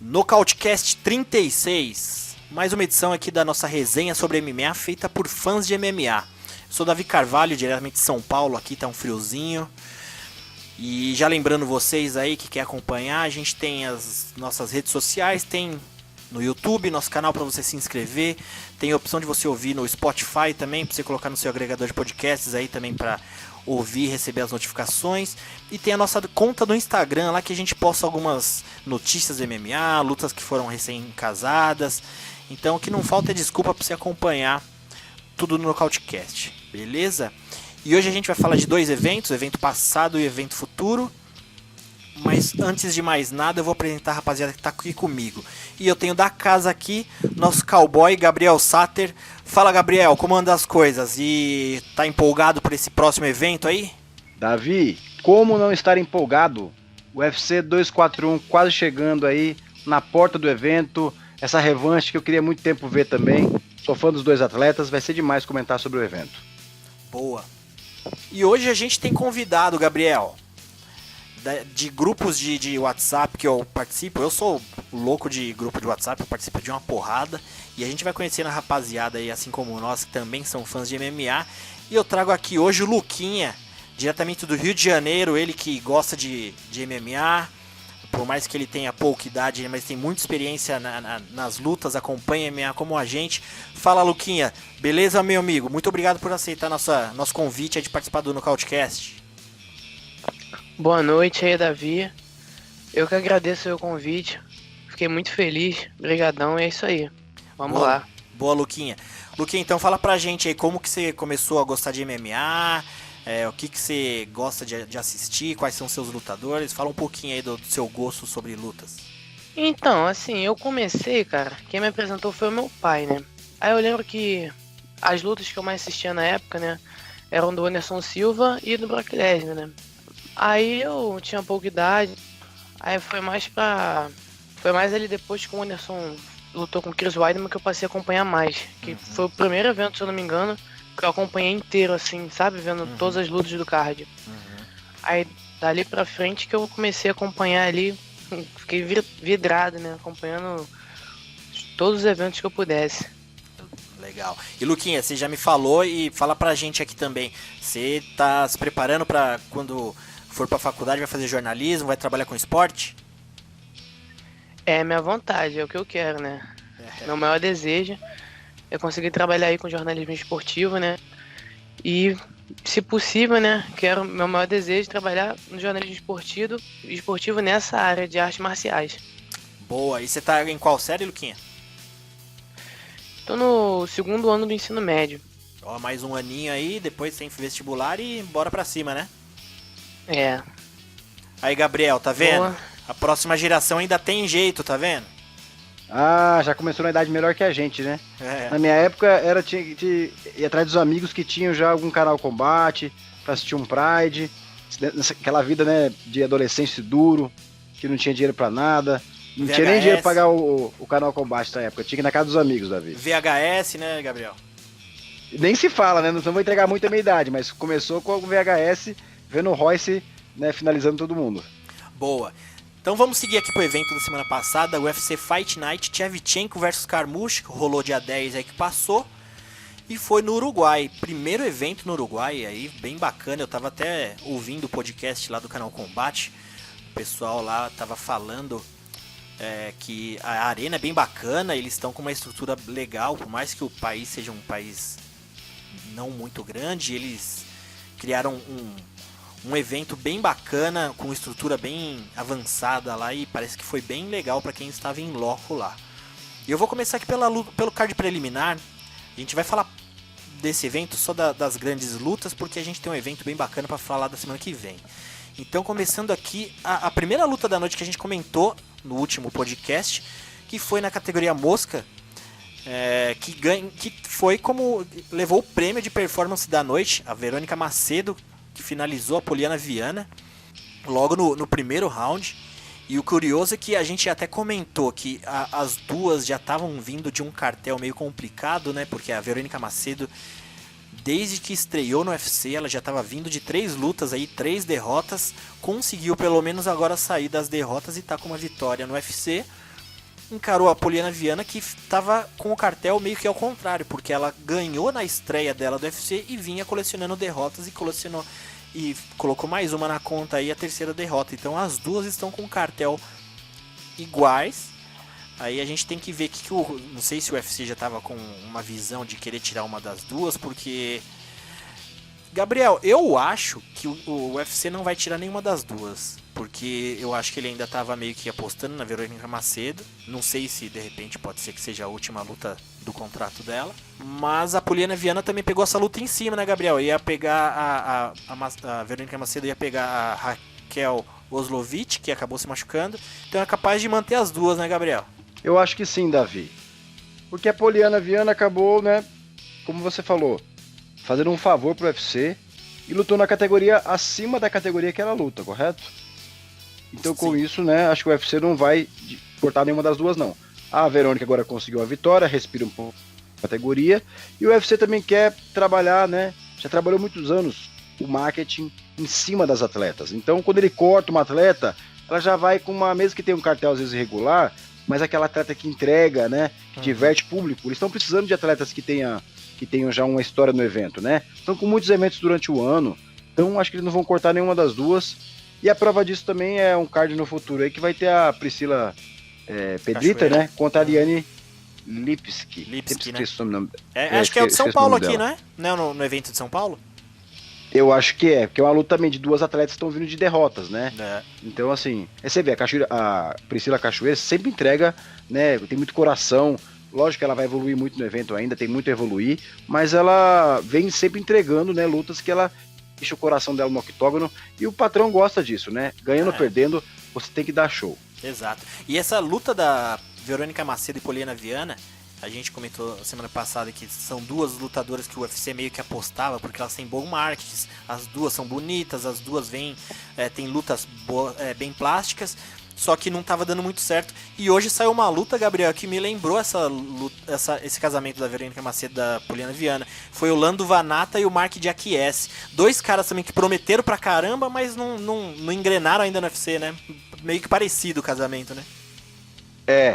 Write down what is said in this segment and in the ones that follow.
Nocautecast 36, mais uma edição aqui da nossa resenha sobre MMA feita por fãs de MMA. Sou Davi Carvalho, diretamente de São Paulo, aqui tá um friozinho. E já lembrando vocês aí que quer acompanhar, a gente tem as nossas redes sociais, tem no YouTube, nosso canal para você se inscrever, tem a opção de você ouvir no Spotify também, para você colocar no seu agregador de podcasts aí também para ouvir e receber as notificações. E tem a nossa conta do Instagram lá que a gente posta algumas notícias de MMA, lutas que foram recém-casadas. Então o que não falta é desculpa para você acompanhar tudo no Nocautecast, beleza? E hoje a gente vai falar de dois eventos, o evento passado e o evento futuro. Mas antes de mais nada eu vou apresentar a rapaziada que está aqui comigo. E eu tenho da casa aqui, nosso cowboy Gabriel Sater. Fala, Gabriel, como anda as coisas? E tá empolgado por esse próximo evento aí? Davi, como não estar empolgado? O UFC 241 quase chegando aí na porta do evento. Essa revanche que eu queria muito tempo ver também. Sou fã dos dois atletas, vai ser demais comentar sobre o evento. Boa. E hoje a gente tem convidado, Gabriel, de grupos de WhatsApp que eu participo. Eu sou louco de grupo de WhatsApp, eu participo de uma porrada. E a gente vai conhecendo a rapaziada aí, assim como nós, que também são fãs de MMA. E eu trago aqui hoje o Luquinha, diretamente do Rio de Janeiro. Ele que gosta de MMA, por mais que ele tenha pouca idade, mas tem muita experiência nas lutas, acompanha MMA como a gente. Fala, Luquinha, beleza, meu amigo? Muito obrigado por aceitar nosso convite de participar do Nocautecast. Boa noite aí, Davi. Eu que agradeço o convite. Fiquei muito feliz. Obrigadão, é isso aí. Vamos lá. Boa, Luquinha. Luquinha, então fala pra gente aí como que você começou a gostar de MMA, o que você gosta de assistir, quais são seus lutadores. Fala um pouquinho aí do seu gosto sobre lutas. Então, assim, eu comecei, cara, quem me apresentou foi o meu pai, né? Aí eu lembro que as lutas que eu mais assistia na época, né, eram do Anderson Silva e do Brock Lesnar, né? Aí eu tinha pouca idade, aí foi mais ali depois que o Anderson lutou com o Chris Weidman que eu passei a acompanhar mais. Que foi o primeiro evento, se eu não me engano, que eu acompanhei inteiro, assim, sabe? Vendo todas as lutas do card. Aí dali pra frente que eu comecei a acompanhar ali, fiquei vidrado, né? Acompanhando todos os eventos que eu pudesse. Legal. E Luquinha, você já me falou e fala pra gente aqui também. Você tá se preparando pra quando for pra faculdade, vai fazer jornalismo, vai trabalhar com esporte? É minha vontade, é o que eu quero, né? Meu maior desejo é conseguir trabalhar aí com jornalismo esportivo, né? E, se possível, né? Meu maior desejo é trabalhar no jornalismo esportivo nessa área de artes marciais. Boa. E você tá em qual série, Luquinha? Tô no segundo ano do ensino médio. Ó, mais um aninho aí, depois tem vestibular e bora pra cima, né? É. Aí, Gabriel, tá vendo? Boa. A próxima geração ainda tem jeito, tá vendo? Ah, já começou na idade melhor que a gente, né? É. Na minha época, tinha que ir atrás dos amigos que tinham já algum canal combate, pra assistir um Pride, aquela vida, né, de adolescência duro, que não tinha dinheiro pra nada, não tinha nem dinheiro pra pagar o canal combate na época, tinha que ir na casa dos amigos, Davi. VHS, né, Gabriel? Nem se fala, né, não vou entregar muito a minha idade, mas começou com o VHS, vendo o Royce, né, finalizando todo mundo. Boa. Então vamos seguir aqui pro evento da semana passada, o UFC Fight Night, Shevchenko vs Carmouche, que rolou dia 10 aí que passou, e foi no Uruguai, primeiro evento no Uruguai, aí bem bacana, eu tava até ouvindo o podcast lá do canal Combate, o pessoal lá tava falando que a arena é bem bacana, eles estão com uma estrutura legal, por mais que o país seja um país não muito grande, eles criaram um evento bem bacana, com estrutura bem avançada lá, e parece que foi bem legal para quem estava em loco lá. E eu vou começar aqui pelo card preliminar. A gente vai falar desse evento só das grandes lutas, porque a gente tem um evento bem bacana para falar da semana que vem. Então, começando aqui, a primeira luta da noite que a gente comentou no último podcast, que foi na categoria mosca, que foi como levou o prêmio de performance da noite, a Verônica Macedo, que finalizou a Poliana Viana logo no primeiro round. E o curioso é que a gente até comentou que as duas já estavam vindo de um cartel meio complicado, né? Porque a Verônica Macedo, desde que estreou no UFC, ela já estava vindo de 3 lutas aí, 3 derrotas. Conseguiu pelo menos agora sair das derrotas e tá com uma vitória no UFC. Encarou a Poliana Viana, que estava com o cartel meio que ao contrário, porque ela ganhou na estreia dela do UFC e vinha colecionando derrotas e colocou mais uma na conta aí, a terceira derrota. Então as duas estão com cartel iguais. Aí a gente tem que ver que não sei se o UFC já estava com uma visão de querer tirar uma das duas, porque... Gabriel, eu acho que o UFC não vai tirar nenhuma das duas, porque eu acho que ele ainda estava meio que apostando na Verônica Macedo. Não sei se de repente pode ser que seja a última luta do contrato dela, mas a Poliana Viana também pegou essa luta em cima, né, Gabriel? Ia pegar a Verônica Macedo, ia pegar a Raquel Oslovich, que acabou se machucando, então é capaz de manter as duas, né, Gabriel? Eu acho que sim, Davi, porque a Poliana Viana acabou, né, como você falou, fazendo um favor pro UFC e lutou na categoria acima da categoria que ela luta, correto? Então com Sim. isso, né, acho que o UFC não vai cortar nenhuma das duas, não. A Verônica agora conseguiu uma vitória, respira um pouco a categoria, e o UFC também quer trabalhar, né, já trabalhou muitos anos o marketing em cima das atletas. Então quando ele corta uma atleta, ela já vai com uma, mesmo que tenha um cartel às vezes irregular, mas aquela atleta que entrega, né, que diverte público. Eles estão precisando de atletas que tenham já uma história no evento, né? Estão com muitos eventos durante o ano, então acho que eles não vão cortar nenhuma das duas. E a prova disso também é um card no futuro aí, que vai ter a Priscila Pedrita, Cachoeira. né? Contra a Ariane Lipski. Lipski, Sempre esqueço o nome acho que é o de São esqueço o Paulo nome aqui, dela. não é? Não é no evento de São Paulo? Eu acho que porque é uma luta também de duas atletas que estão vindo de derrotas, né? É. Então, assim, você vê, a Priscila Cachoeira sempre entrega, né? Tem muito coração. Lógico que ela vai evoluir muito no evento ainda, tem muito a evoluir, mas ela vem sempre entregando, né, lutas que ela deixa o coração dela no octógono, e o patrão gosta disso, né? Ganhando ou perdendo, você tem que dar show. Exato. E essa luta da Verônica Macedo e Poliana Viana, a gente comentou semana passada que são duas lutadoras que o UFC meio que apostava, porque elas têm bom marketing, as duas são bonitas, as duas têm lutas bem plásticas, só que não estava dando muito certo. E hoje saiu uma luta, Gabriel, que me lembrou esse casamento da Verônica Macedo e da Poliana Viana. Foi o Lando Vanata e o Mark Diakiese. 2 caras também que prometeram pra caramba, mas não engrenaram ainda no UFC, né? Meio que parecido o casamento, né?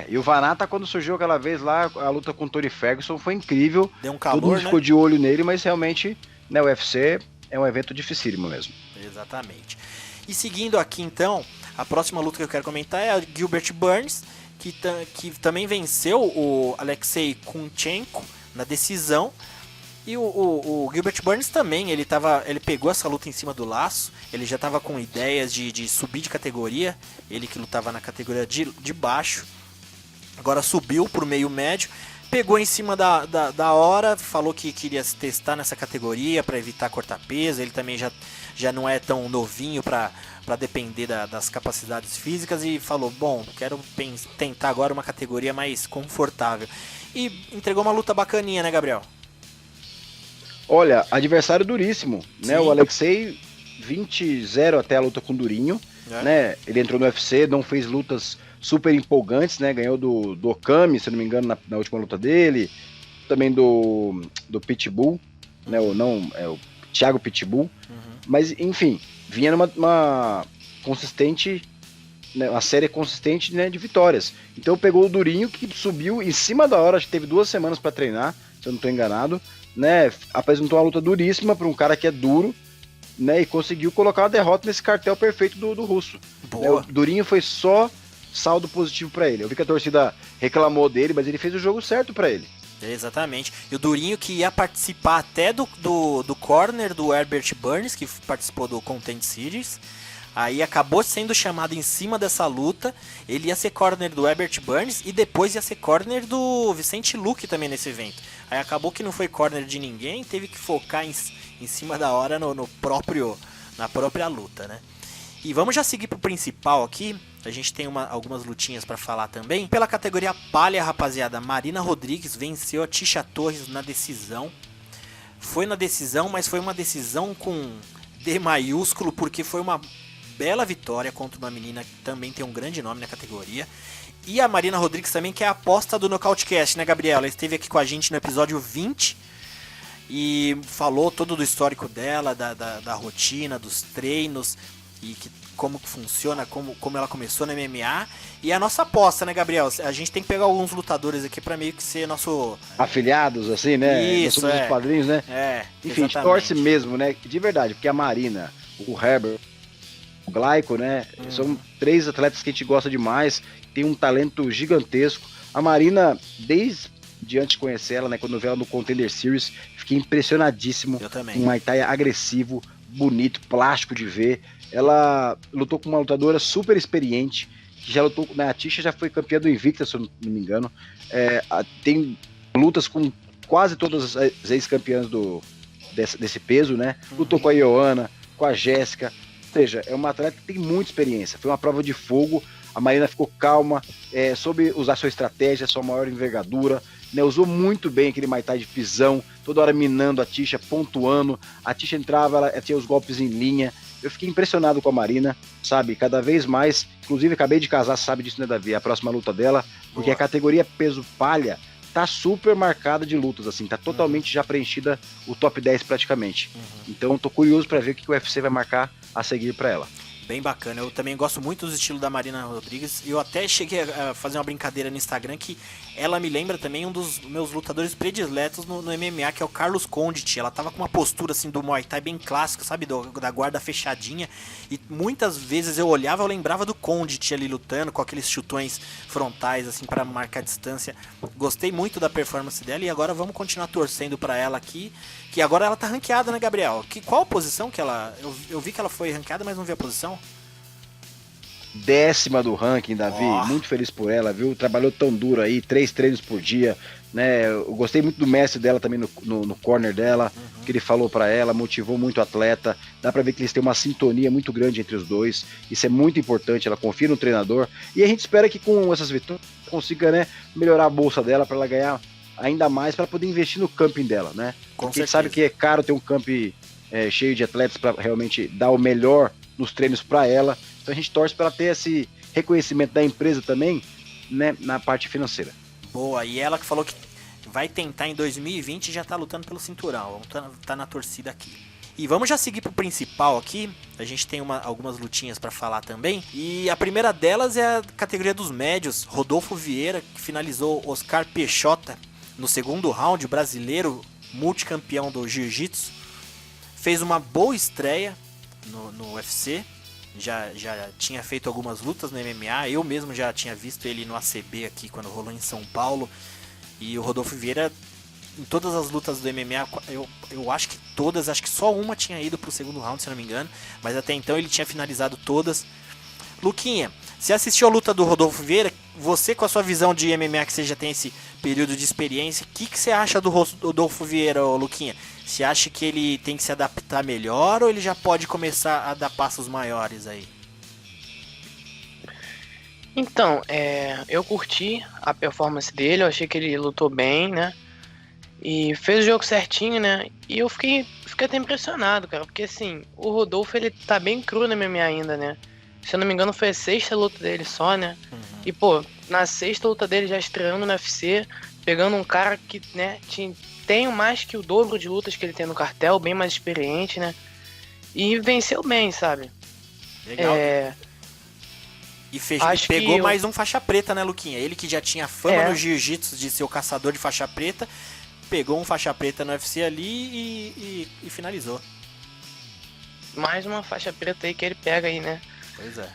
E o Vanata, quando surgiu aquela vez lá, a luta com o Tony Ferguson foi incrível. Deu um calor, todo mundo né? ficou de olho nele, mas realmente, né, o UFC é um evento dificílimo mesmo. Exatamente. E seguindo aqui então, a próxima luta que eu quero comentar é a Gilbert Burns, que também venceu o Alexei Kunchenko na decisão. E o Gilbert Burns também, ele pegou essa luta em cima do laço, ele já estava com ideias de subir de categoria, ele que lutava na categoria de baixo, agora subiu para o meio médio, pegou em cima da hora, falou que queria se testar nessa categoria para evitar cortar peso, ele também já não é tão novinho para depender das capacidades físicas, e falou, bom, quero tentar agora uma categoria mais confortável. E entregou uma luta bacaninha, né, Gabriel? Olha, adversário duríssimo, né? Sim. O Alexei 20-0 até a luta com o Durinho, né? Ele entrou no UFC, não fez lutas super empolgantes, né? Ganhou do Okami, se não me engano, na última luta dele, também do Pitbull, né? O Thiago Pitbull, mas enfim, vinha numa consistente, né? Uma série consistente, né, de vitórias. Então pegou o Durinho, que subiu em cima da hora, acho que teve 2 semanas para treinar, se eu não estou enganado, né? Apresentou uma luta duríssima para um cara que é duro, né? E conseguiu colocar uma derrota nesse cartel perfeito do russo. Né? O Durinho foi só saldo positivo para ele. Eu vi que a torcida reclamou dele, mas ele fez o jogo certo para ele. Exatamente. E o Durinho, que ia participar até do corner do Herbert Burns, que participou do Contend Series, aí acabou sendo chamado em cima dessa luta. Ele ia ser corner do Herbert Burns e depois ia ser corner do Vicente Luque também nesse evento. Aí acabou que não foi corner de ninguém, teve que focar em cima da hora na própria luta, né? E vamos já seguir pro principal aqui. A gente tem algumas lutinhas para falar também. Pela categoria palha, rapaziada, Marina Rodrigues venceu a Tisha Torres na decisão. Foi na decisão, mas foi uma decisão com D maiúsculo, porque foi uma bela vitória contra uma menina que também tem um grande nome na categoria. E a Marina Rodrigues também, que é a aposta do Nocautecast, né, Gabriela? Ela esteve aqui com a gente no episódio 20 e falou todo do histórico dela, da rotina, dos treinos e como que funciona, como ela começou no MMA. E a nossa aposta, né, Gabriel? A gente tem que pegar alguns lutadores aqui pra meio que ser nosso... Afiliados, assim, né? Isso, Nós somos os padrinhos, né? Enfim, a gente torce mesmo, né? De verdade, porque a Marina, o Herbert, o Glaico, né? São 3 atletas que a gente gosta demais, tem um talento gigantesco. A Marina, desde antes de conhecer ela, né? Quando eu vi ela no Contender Series, fiquei impressionadíssimo. Eu também. Um Muay Thai agressivo, bonito, plástico de ver. Ela lutou com uma lutadora super experiente, que já lutou, né, a Tisha já foi campeã do Invicta, se eu não me engano. Tem lutas com quase todas as ex-campeãs desse peso, né? Lutou com a Ioana, com a Jéssica. Ou seja, é uma atleta que tem muita experiência. Foi uma prova de fogo. A Marina ficou calma, soube usar sua estratégia, sua maior envergadura, né? Usou muito bem aquele Muay Thai de pisão, toda hora minando a Tisha, pontuando. A Tisha entrava, ela tinha os golpes em linha. Eu fiquei impressionado com a Marina, sabe? Cada vez mais. Inclusive, acabei de casar, sabe disso, né, Davi? A próxima luta dela, porque a categoria peso palha tá super marcada de lutas, assim, tá totalmente já preenchida o top 10 praticamente. Então, tô curioso para ver o que o UFC vai marcar a seguir para ela. Bem bacana, eu também gosto muito do estilo da Marina Rodrigues. Eu até cheguei a fazer uma brincadeira no Instagram que ela me lembra também um dos meus lutadores prediletos no MMA, que é o Carlos Condit. Ela tava com uma postura assim do Muay Thai bem clássica, sabe, da guarda fechadinha, e muitas vezes eu olhava, eu lembrava do Condit ali lutando com aqueles chutões frontais assim para marcar distância. Gostei muito da performance dela e agora vamos continuar torcendo para ela aqui, que agora ela tá ranqueada, né, Gabriel? Qual a posição que ela... Eu vi que ela foi ranqueada, mas não vi a posição. 10ª do ranking, Davi. Muito feliz por ela, viu? Trabalhou tão duro aí, 3 treinos por dia, né? Eu gostei muito do mestre dela também no corner dela, que ele falou pra ela, motivou muito o atleta. Dá pra ver que eles têm uma sintonia muito grande entre os dois. Isso é muito importante, ela confia no treinador. E a gente espera que com essas vitórias consiga, né, melhorar a bolsa dela pra ela ganhar ainda mais, para poder investir no camping dela, né? Porque a gente sabe que é caro ter um camping cheio de atletas para realmente dar o melhor nos treinos para ela. Então a gente torce para ela ter esse reconhecimento da empresa também, né, na parte financeira. Boa, e ela que falou que vai tentar em 2020 e já tá lutando pelo cinturão. Vamos tá na torcida aqui. E vamos já seguir pro principal aqui. A gente tem algumas lutinhas para falar também. E a primeira delas é a categoria dos médios. Rodolfo Vieira, que finalizou Oscar Peixota no segundo round, brasileiro, multicampeão do Jiu-Jitsu. Fez uma boa estreia no UFC. Já tinha feito algumas lutas no MMA. Eu mesmo já tinha visto ele no ACB aqui, quando rolou em São Paulo. E o Rodolfo Vieira, em todas as lutas do MMA, eu acho que todas, acho que só uma tinha ido pro segundo round, se não me engano. Mas até então ele tinha finalizado todas. Luquinha, você assistiu a luta do Rodolfo Vieira? Você, com a sua visão de MMA, que você já tem esse período de experiência, o que você acha do Rodolfo Vieira, Luquinha? Você acha que ele tem que se adaptar melhor ou ele já pode começar a dar passos maiores aí? Então, eu curti a performance dele, eu achei que ele lutou bem, né? E fez o jogo certinho, né? E eu fiquei até impressionado, cara, porque assim, o Rodolfo, ele tá bem cru no MMA ainda, né? Se eu não me engano, foi a 6ª luta dele só, né? E, pô, na 6ª luta dele já estreando no UFC, pegando um cara que, né, tem mais que o dobro de lutas que ele tem no cartel, bem mais experiente, né? E venceu bem, sabe? Legal. E pegou mais um faixa preta, né, Luquinha? Ele que já tinha fama no jiu-jitsu de ser o caçador de faixa preta, pegou um faixa preta no UFC ali e finalizou. Mais uma faixa preta aí que ele pega aí, né? Pois é.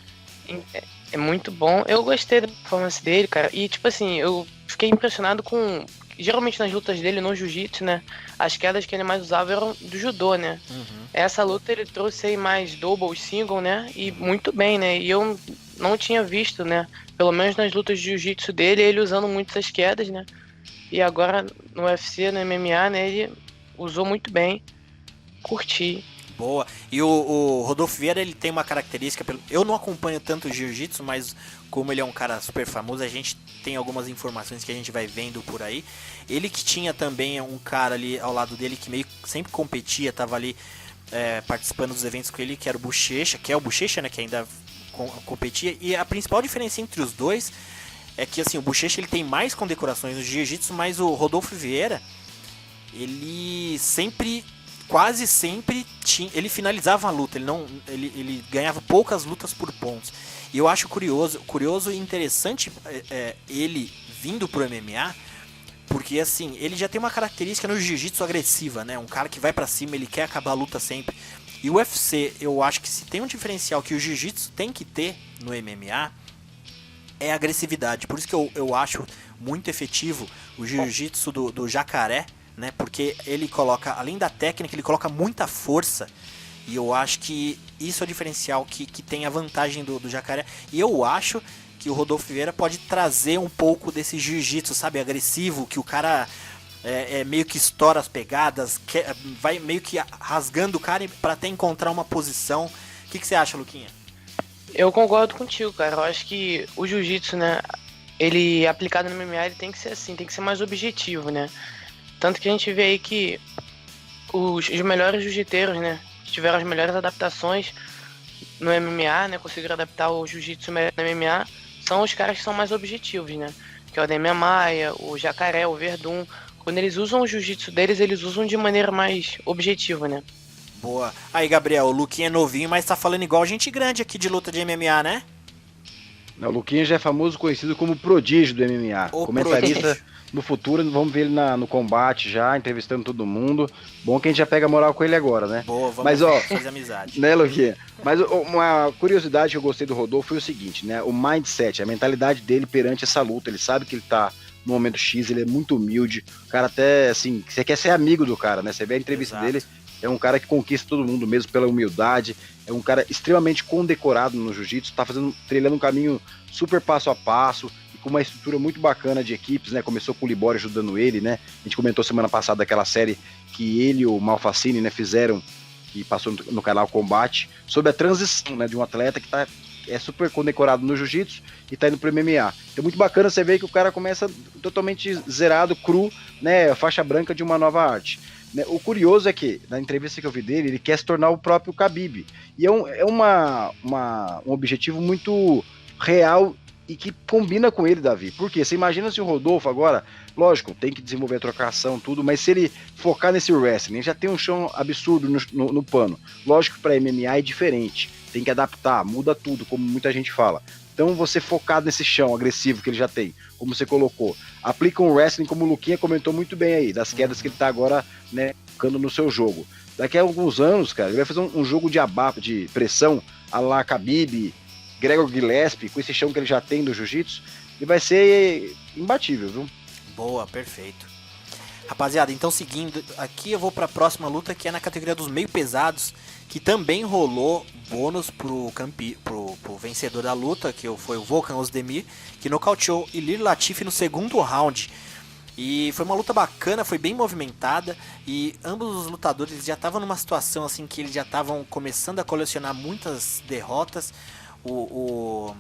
É muito bom. Eu gostei da performance dele, cara. E, tipo assim, eu fiquei impressionado com... Geralmente nas lutas dele no jiu-jitsu, né? As quedas que ele mais usava eram do judô, né? Essa luta ele trouxe aí mais double, single, né? E muito bem, né? E eu não tinha visto, né? Pelo menos nas lutas de jiu-jitsu dele, ele usando muito essas quedas, né? E agora no UFC, no MMA, né? Ele usou muito bem. Curti. Boa. E o Rodolfo Vieira, ele tem uma característica... Eu não acompanho tanto o jiu-jitsu, mas como ele é um cara super famoso, a gente tem algumas informações que a gente vai vendo por aí. Ele que tinha também um cara ali ao lado dele que meio sempre competia, tava ali participando dos eventos com ele, que era o Bochecha, que é o Bochecha, né, que ainda competia, e a principal diferença entre os dois é que assim, o Bochecha ele tem mais condecorações no jiu-jitsu, mas o Rodolfo Vieira, ele quase sempre ele finalizava a luta, ele ganhava poucas lutas por pontos. E eu acho curioso e interessante ele vindo pro MMA, porque assim, ele já tem uma característica no jiu-jitsu agressiva, né? Um cara que vai pra cima, ele quer acabar a luta sempre. E o UFC, eu acho que se tem um diferencial que o jiu-jitsu tem que ter no MMA, é a agressividade. Por isso que eu acho muito efetivo o jiu-jitsu do Jacaré, né? Porque ele coloca, além da técnica, ele coloca muita força. E eu acho que isso é o diferencial que tem a vantagem do Jacaré. E eu acho que o Rodolfo Vieira pode trazer um pouco desse jiu-jitsu, sabe, agressivo, que o cara meio que estoura as pegadas, vai meio que rasgando o cara para até encontrar uma posição. O que você acha, Luquinha? Eu concordo contigo, cara. Eu acho que o jiu-jitsu, né, ele aplicado no MMA, ele tem que ser assim, tem que ser mais objetivo, né? Tanto que a gente vê aí que os melhores jiu-jiteiros, né, que tiveram as melhores adaptações no MMA, né, conseguiram adaptar o jiu-jitsu no MMA, são os caras que são mais objetivos, né? Que é o Ademir Maia, o Jacaré, o Verdun. Quando eles usam o jiu-jitsu deles, eles usam de maneira mais objetiva, né? Boa. Aí, Gabriel, o Luquinha é novinho, mas tá falando igual gente grande aqui de luta de MMA, né? O Luquinha já é famoso, conhecido como prodígio do MMA. O comentarista prodígio. No futuro, vamos ver ele no combate já, entrevistando todo mundo. Bom que a gente já pega moral com ele agora, né? Boa, vamos fazer amizade. Né, Luquinha? Mas uma curiosidade que eu gostei do Rodolfo foi o seguinte, né? O mindset, a mentalidade dele perante essa luta. Ele sabe que ele tá no momento X, ele é muito humilde. O cara até, assim, você quer ser amigo do cara, né? Você vê a entrevista dele, é um cara que conquista todo mundo mesmo pela humildade. É um cara extremamente condecorado no jiu-jitsu, tá trilhando um caminho super passo a passo, com uma estrutura muito bacana de equipes, né? Começou com o Libório ajudando ele, né? A gente comentou semana passada daquela série que ele e o Malfacine, né, fizeram, que passou no canal Combate, sobre a transição, né, de um atleta que é super condecorado no jiu-jitsu e tá indo pro MMA. Então muito bacana você ver que o cara começa totalmente zerado, cru, né? Faixa branca de uma nova arte. O curioso é que, na entrevista que eu vi dele, ele quer se tornar o próprio Khabib. E é um objetivo muito real e que combina com ele, Davi. Por quê? Você imagina se o Rodolfo agora, lógico, tem que desenvolver a trocação, tudo, mas se ele focar nesse wrestling, já tem um chão absurdo no pano. Lógico que para MMA é diferente, tem que adaptar, muda tudo, como muita gente fala. Então você focado nesse chão agressivo que ele já tem, como você colocou, aplica um wrestling como o Luquinha comentou muito bem aí, das quedas que ele tá agora, né, focando no seu jogo. Daqui a alguns anos, cara, ele vai fazer um jogo de pressão a la Khabib, Gregor Gillespie, com esse chão que ele já tem do jiu-jitsu, ele vai ser imbatível, viu? Boa, perfeito. Rapaziada, então seguindo, aqui eu vou para a próxima luta, que é na categoria dos meio pesados, que também rolou bônus pro vencedor da luta, que foi o Volkan Ozdemir, que nocauteou Ilir Latifi no segundo round. E foi uma luta bacana, foi bem movimentada, e ambos os lutadores já estavam numa situação assim que eles já estavam começando a colecionar muitas derrotas. O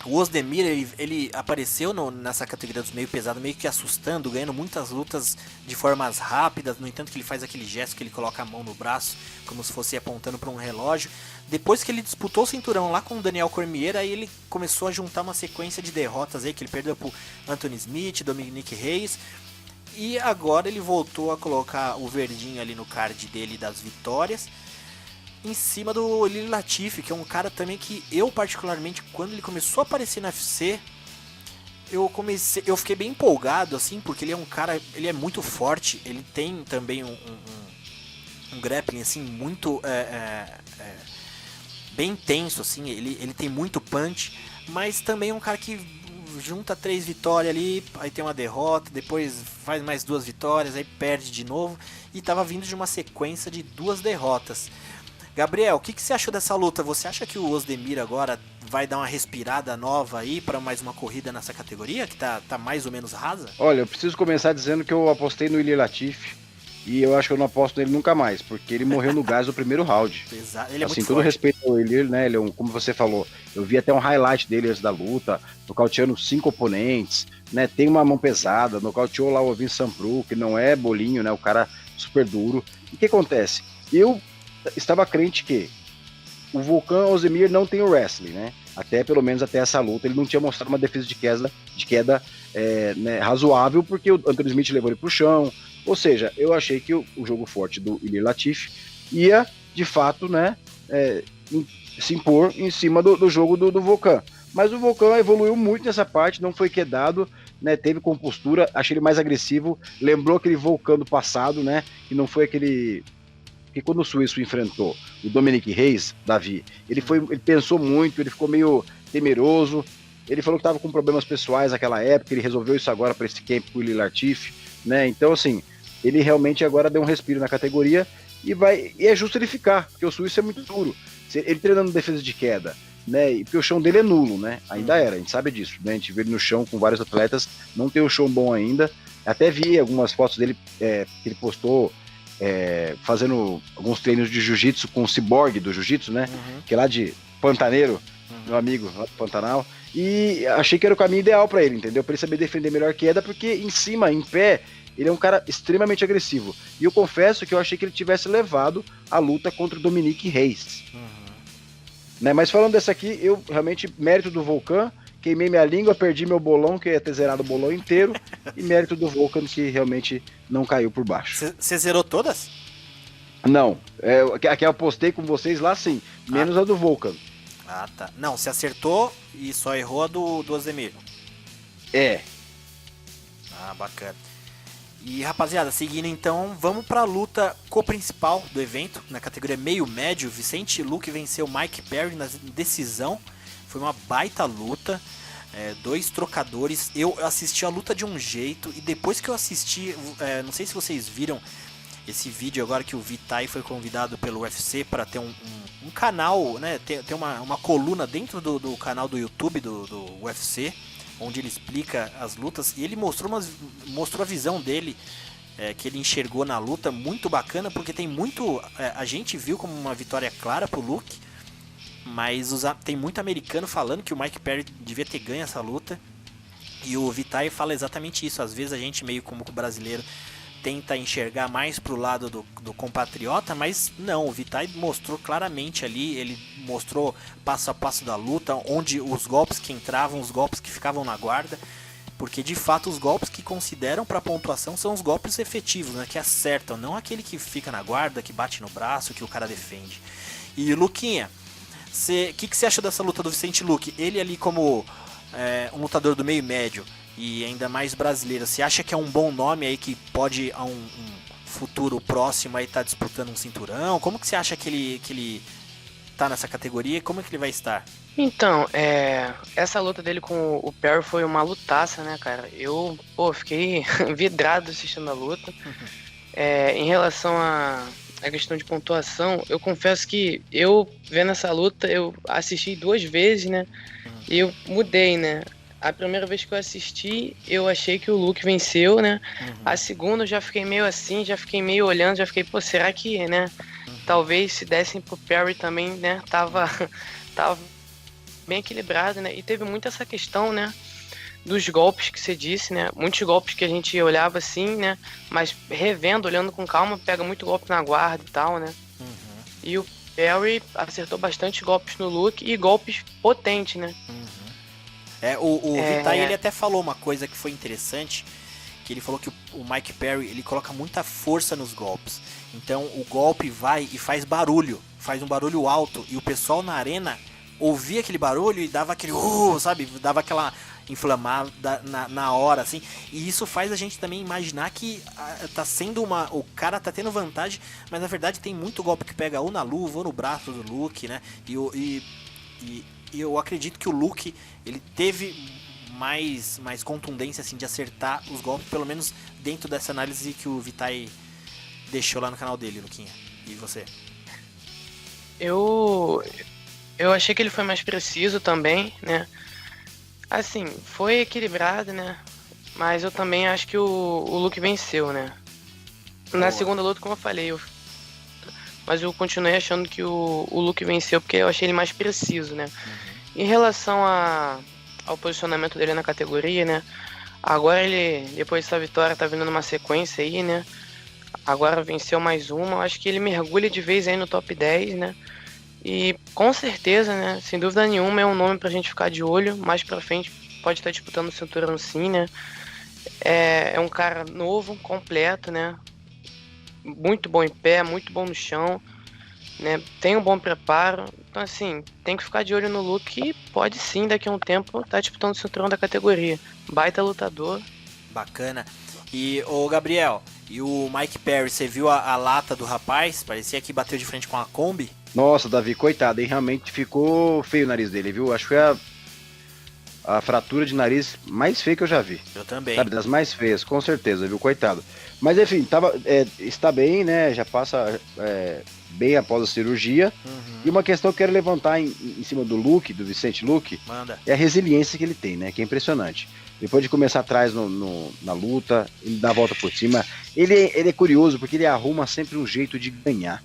Ozdemir, ele apareceu nessa categoria dos meio pesado, meio que assustando, ganhando muitas lutas de formas rápidas. No entanto que ele faz aquele gesto que ele coloca a mão no braço, como se fosse apontando para um relógio. Depois que ele disputou o cinturão lá com o Daniel Cormier, aí ele começou a juntar uma sequência de derrotas aí, que ele perdeu pro Anthony Smith, Dominic Reyes. E agora ele voltou a colocar o verdinho ali no card dele das vitórias, em cima do Ilir Latifi, que é um cara também que eu particularmente, quando ele começou a aparecer no UFC, eu fiquei bem empolgado, assim, porque ele é um cara, ele é muito forte, ele tem também um grappling, assim, muito bem intenso, assim, ele tem muito punch, mas também é um cara que junta 3 vitórias ali, aí tem uma derrota, depois faz mais 2 vitórias, aí perde de novo, e tava vindo de uma sequência de 2 derrotas. Gabriel, o que você achou dessa luta? Você acha que o Ozdemir agora vai dar uma respirada nova aí para mais uma corrida nessa categoria, que tá mais ou menos rasa? Olha, eu preciso começar dizendo que eu apostei no Ilir Latifi e eu acho que eu não aposto nele nunca mais, porque ele morreu no gás do primeiro round. Exato, ele é assim, muito todo forte. Respeito ao Ilir, né? Ele é como você falou, eu vi até um highlight dele antes da luta, nocauteando 5 oponentes, né? Tem uma mão pesada, nocauteou lá o Ovin Sampru, que não é bolinho, né? O cara super duro. E o que acontece? Eu estava crente que o Volkan Ozdemir não tem o wrestling, né? Pelo menos até essa luta, ele não tinha mostrado uma defesa de queda né, razoável, porque o Anthony Smith levou ele pro chão. Ou seja, eu achei que o jogo forte do Ilir Latifi ia, de fato, né, se impor em cima do jogo do Volkan. Mas o Volkan evoluiu muito nessa parte, não foi quedado, né, teve compostura, achei ele mais agressivo, lembrou aquele Volkan do passado, né, que não foi aquele... que quando o suíço enfrentou o Dominic Reis, Davi, ele pensou muito, ele ficou meio temeroso, ele falou que estava com problemas pessoais naquela época, ele resolveu isso agora para esse camp com o Ilir Latifi, né, então assim, ele realmente agora deu um respiro na categoria e é justo ele ficar, porque o suíço é muito duro, ele treinando defesa de queda, né, e porque o chão dele é nulo, né, ainda era, a gente sabe disso, né, a gente vê ele no chão com vários atletas, não tem um chão bom ainda, até vi algumas fotos dele que ele postou fazendo alguns treinos de jiu-jitsu com o Cyborg do jiu-jitsu, né, que é lá de Pantaneiro, meu amigo lá do Pantanal, e achei que era o caminho ideal para ele, entendeu, para ele saber defender melhor queda, porque em cima, em pé, ele é um cara extremamente agressivo, e eu confesso que eu achei que ele tivesse levado a luta contra o Dominic Reis. Né, mas falando dessa aqui, eu realmente, mérito do Volkan, queimei minha língua, perdi meu bolão, que ia ter zerado o bolão inteiro, e mérito do Volkan, que realmente não caiu por baixo. Você zerou todas? Não, a que eu postei com vocês lá sim, menos a do Volkan. Ah, tá. Não, você acertou e só errou a do Ozdemir. Ah, bacana. E rapaziada, seguindo então, vamos pra luta co-principal do evento, na categoria meio-médio. Vicente Luque venceu Mike Perry na decisão, foi uma baita luta, dois trocadores. Eu assisti a luta de um jeito e depois que eu assisti, não sei se vocês viram esse vídeo agora que o Vitae foi convidado pelo UFC para ter um canal, né, ter uma coluna dentro do canal do YouTube do UFC, onde ele explica as lutas, e ele mostrou a visão dele, que ele enxergou na luta, muito bacana, porque tem muito... a gente viu como uma vitória clara pro Luke, mas tem muito americano falando que o Mike Perry devia ter ganho essa luta, e o Vitae fala exatamente isso. Às vezes a gente, meio como brasileiro, tenta enxergar mais pro lado do compatriota, mas não, o Vitae mostrou claramente ali, ele mostrou passo a passo da luta, onde os golpes que entravam, os golpes que ficavam na guarda, porque de fato os golpes que consideram para pontuação são os golpes efetivos, né, que acertam, não aquele que fica na guarda, que bate no braço, que o cara defende. E Luquinha, o que você achou dessa luta do Vicente Luque? Ele ali como um lutador do meio médio, e ainda mais brasileiro, você acha que é um bom nome aí que pode a um futuro próximo aí estar disputando um cinturão? Como que você acha que ele tá nessa categoria e como é que ele vai estar? Então, essa luta dele com o Perry foi uma lutaça, né, cara? Eu, fiquei vidrado assistindo a luta. Em relação à questão de pontuação, eu confesso que eu, vendo essa luta, eu assisti 2 vezes, né? E eu mudei, né? A primeira vez que eu assisti, eu achei que o Luke venceu, né? A segunda eu já fiquei meio assim, já fiquei meio olhando, já fiquei, será que, né? Talvez se dessem pro Perry também, né? Tava bem equilibrado, né? E teve muito essa questão, né? Dos golpes que você disse, né? Muitos golpes que a gente olhava assim, né? Mas revendo, olhando com calma, pega muito golpe na guarda e tal, né? E o Perry acertou bastante golpes no Luke e golpes potentes, né? O Vitae, ele até falou uma coisa que foi interessante, que ele falou que o Mike Perry, ele coloca muita força nos golpes. Então o golpe vai e faz barulho, faz um barulho alto, e o pessoal na arena ouvia aquele barulho e dava aquele sabe, dava aquela inflamada na hora, assim. E isso faz a gente também imaginar que tá sendo o cara tá tendo vantagem, mas na verdade tem muito golpe que pega ou na luva ou no braço do Luke, né? E eu acredito que o Luke, ele teve mais contundência, assim, de acertar os golpes, pelo menos dentro dessa análise que o Vitae deixou lá no canal dele, Luquinha. E você? Eu achei que ele foi mais preciso também, né? Assim, foi equilibrado, né? Mas eu também acho que o Luke venceu, né? Na segunda luta, como eu falei, mas eu continuei achando que o Luke venceu porque eu achei ele mais preciso, né? Em relação ao posicionamento dele na categoria, né? Agora ele, depois dessa vitória, tá vindo numa sequência aí, né? Agora venceu mais uma. Acho que ele mergulha de vez aí no top 10, né? E com certeza, né? Sem dúvida nenhuma, é um nome pra gente ficar de olho. Mais pra frente pode estar disputando o cinturão sim, né? É um cara novo, completo, né? Muito bom em pé, muito bom no chão, né? Tem um bom preparo. Então, assim, tem que ficar de olho no Luke e pode sim, daqui a um tempo, estar disputando o cinturão da categoria. Baita lutador. Bacana. E, ô Gabriel, e o Mike Perry, você viu a lata do rapaz? Parecia que bateu de frente com a Kombi. Nossa, Davi, coitado, hein? Realmente ficou feio o nariz dele, viu? Acho que foi a fratura de nariz mais feia que eu já vi. Eu também. Sabe, das mais feias, com certeza, viu? Coitado. Mas enfim, está bem, né? Já passa bem após a cirurgia. Uhum. E uma questão que eu quero levantar em cima do Luke, do Vicente Luque, Manda. é a resiliência que ele tem, né? Que é impressionante. Depois de começar atrás na luta, ele dá a volta por cima. Ele é curioso porque ele arruma sempre um jeito de ganhar.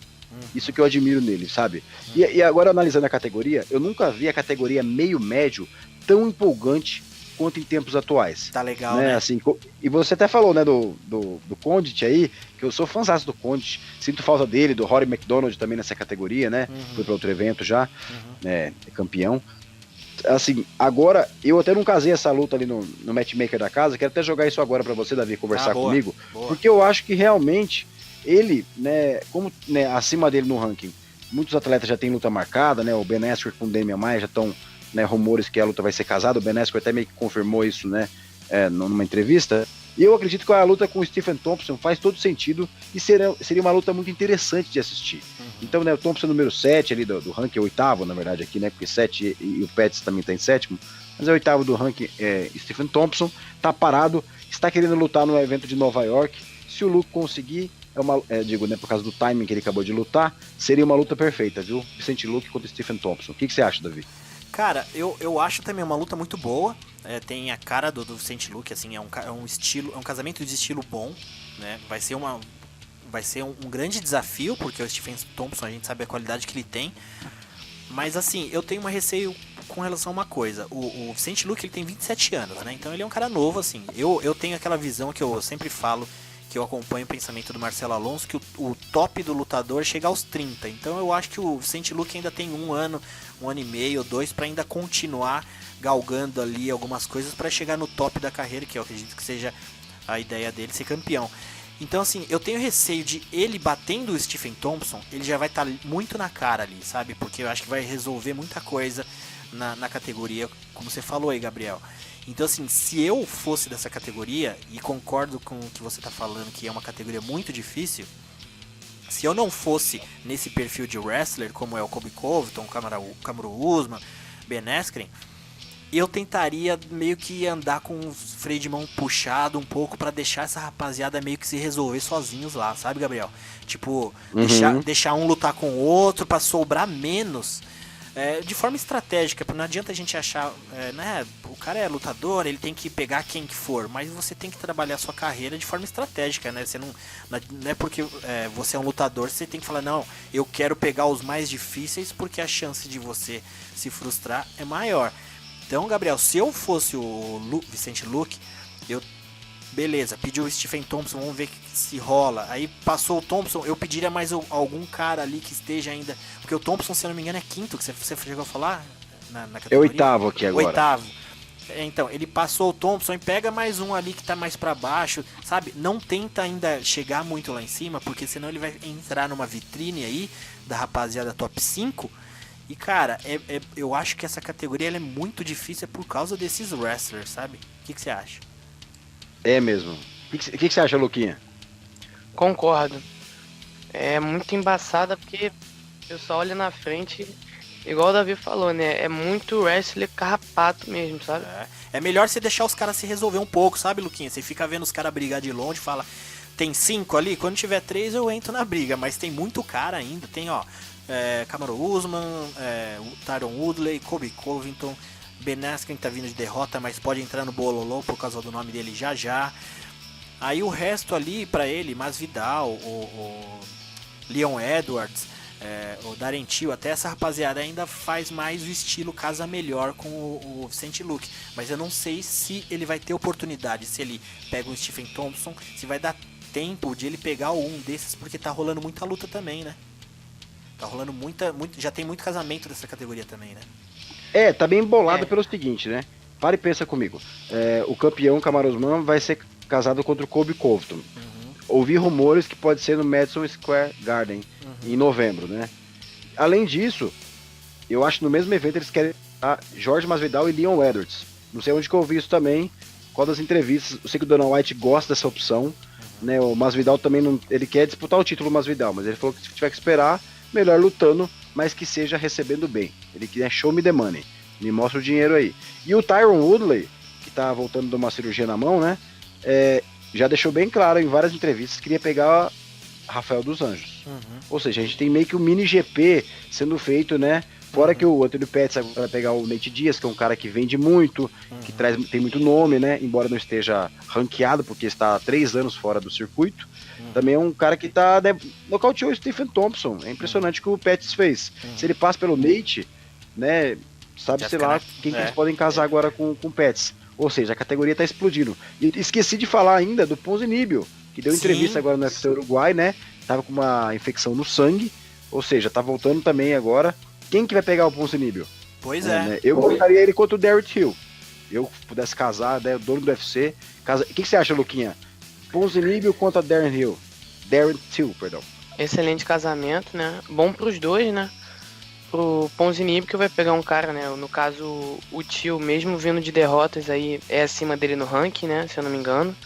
Isso que eu admiro nele, sabe? E agora, analisando a categoria, eu nunca vi a categoria meio-médio tão empolgante quanto em tempos atuais. Tá legal, né? Assim, e você até falou, né, do Condit aí, que eu sou fãzaço do Condit. Sinto falta dele, do Rory McDonald também nessa categoria, né? Foi para outro evento já, é campeão. Assim, agora, eu até não casei essa luta ali no matchmaker da casa, quero até jogar isso agora para você, Davi, conversar comigo, porque eu acho que realmente ele, né, como né, acima dele no ranking, muitos atletas já têm luta marcada, né, o Ben Askren com o Damian Maia já estão, né, rumores que a luta vai ser casada, o Ben Askren até meio que confirmou isso, né, numa entrevista, e eu acredito que a luta com o Stephen Thompson faz todo sentido e seria uma luta muito interessante de assistir. Então, né, o Thompson número 7 ali do ranking, é o oitavo, na verdade, aqui, né, porque 7 e o Pettis também tá em sétimo, mas é o oitavo do ranking, Stephen Thompson, tá parado, está querendo lutar no evento de Nova York, se o Luke conseguir, digo, né, por causa do timing que ele acabou de lutar, seria uma luta perfeita, viu? Vicente Luque contra Stephen Thompson. O que você acha, Davi? Cara, eu acho também uma luta muito boa. Tem a cara do Vicente Luque, assim, é um estilo, é um casamento de estilo bom, né? Vai ser um grande desafio, porque o Stephen Thompson, a gente sabe a qualidade que ele tem. Mas assim, eu tenho um receio com relação a uma coisa. O Vicente Luque, ele tem 27 anos, né? Então ele é um cara novo, assim. Eu tenho aquela visão que eu sempre falo, que eu acompanho o pensamento do Marcelo Alonso, que o top do lutador chega aos 30. Então eu acho que o Vicente Luque ainda tem um ano e meio, 2, para ainda continuar galgando ali algumas coisas para chegar no top da carreira, que eu acredito que seja a ideia dele, ser campeão. Então assim, eu tenho receio de ele batendo o Stephen Thompson, ele já vai estar muito na cara ali, sabe? Porque eu acho que vai resolver muita coisa na categoria, como você falou aí, Gabriel. Então assim, se eu fosse dessa categoria, e concordo com o que você está falando, que é uma categoria muito difícil, se eu não fosse nesse perfil de wrestler, como é o Colby Covington, Kamaru Usman, Ben Askren, eu tentaria meio que andar com o freio de mão puxado um pouco para deixar essa rapaziada meio que se resolver sozinhos lá, sabe, Gabriel? Tipo, deixar um lutar com o outro para sobrar menos. De forma estratégica, porque não adianta a gente achar, né, o cara é lutador, ele tem que pegar quem que for, mas você tem que trabalhar a sua carreira de forma estratégica, né? Você não é porque você é um lutador, você tem que falar, não, eu quero pegar os mais difíceis porque a chance de você se frustrar é maior. Então, Gabriel, se eu fosse o Vicente Luque, beleza, pediu o Stephen Thompson, vamos ver se rola. Aí passou o Thompson, eu pediria mais algum cara ali que esteja ainda. Porque o Thompson, se eu não me engano, é quinto, que você chegou a falar na categoria. É oitavo aqui agora. Oitavo. Então, ele passou o Thompson e pega mais um ali que tá mais pra baixo, sabe? Não tenta ainda chegar muito lá em cima, porque senão ele vai entrar numa vitrine aí da rapaziada top 5. E, cara, eu acho que essa categoria ela é muito difícil por causa desses wrestlers, sabe? O que você acha? É mesmo. O que você acha, Luquinha? Concordo. É muito embaçada porque eu só olho na frente, igual o Davi falou, né? É muito wrestler carrapato mesmo, sabe? É melhor você deixar os caras se resolver um pouco, sabe, Luquinha? Você fica vendo os caras brigar de longe e fala, tem 5 ali? Quando tiver 3 eu entro na briga, mas tem muito cara ainda. Tem, ó, Kamaru Usman, Tyron Woodley, Colby Covington, Ben Askren tá vindo de derrota, mas pode entrar no bololô por causa do nome dele já. Aí o resto ali pra ele, Masvidal, o Leon Edwards, o Darren Till, até essa rapaziada ainda faz mais o estilo, casa melhor com o Vicente Luque. Mas eu não sei se ele vai ter oportunidade, se ele pega o Stephen Thompson, se vai dar tempo de ele pegar um desses, porque tá rolando muita luta também, né? Tá rolando já tem muito casamento dessa categoria também, né? Tá bem bolado pelo seguinte, né? Para e pensa comigo. O campeão Kamaru Usman vai ser casado contra o Colby Covington. Ouvi rumores que pode ser no Madison Square Garden em novembro, né? Além disso, eu acho que no mesmo evento eles querem Jorge Masvidal e Leon Edwards. Não sei onde que eu ouvi isso também, qual das entrevistas. Eu sei que o Dana White gosta dessa opção, né? O Masvidal também não, ele quer disputar o título Masvidal, mas ele falou que se tiver que esperar, melhor lutando, mas que seja recebendo bem. Ele quer show me the money, me mostra o dinheiro aí. E o Tyron Woodley, que tá voltando de uma cirurgia na mão, né? Já deixou bem claro em várias entrevistas que queria pegar Rafael dos Anjos. Ou seja, a gente tem meio que um mini GP sendo feito, né? Fora que o Anthony Pettis agora vai pegar o Nate Diaz, que é um cara que vende muito, que tem muito nome, né? Embora não esteja ranqueado, porque está há 3 anos fora do circuito. Também é um cara que tá, né, nocauteou o Stephen Thompson. É impressionante o que o Pettis fez. Se ele passa pelo Nate, né? Sabe, sei lá, quem que eles podem casar agora com o Pettis. Ou seja, a categoria tá explodindo. E esqueci de falar ainda do Ponzinibbio, que deu entrevista agora no UFC Uruguai, né? Tava com uma infecção no sangue, ou seja, tá voltando também agora. Quem que vai pegar o Ponzinibbio? Pois é. Né? Eu colocaria ele contra o Darren Till. Eu pudesse casar, né, o dono do UFC. O que você acha, Luquinha? Ponzinibbio contra Darren Till, perdão. Excelente casamento, né? Bom pros dois, né? Pro Ponzinibbio, que vai pegar um cara, né? No caso, o Till, mesmo vindo de derrotas aí, é acima dele no ranking, né? Se eu não me engano.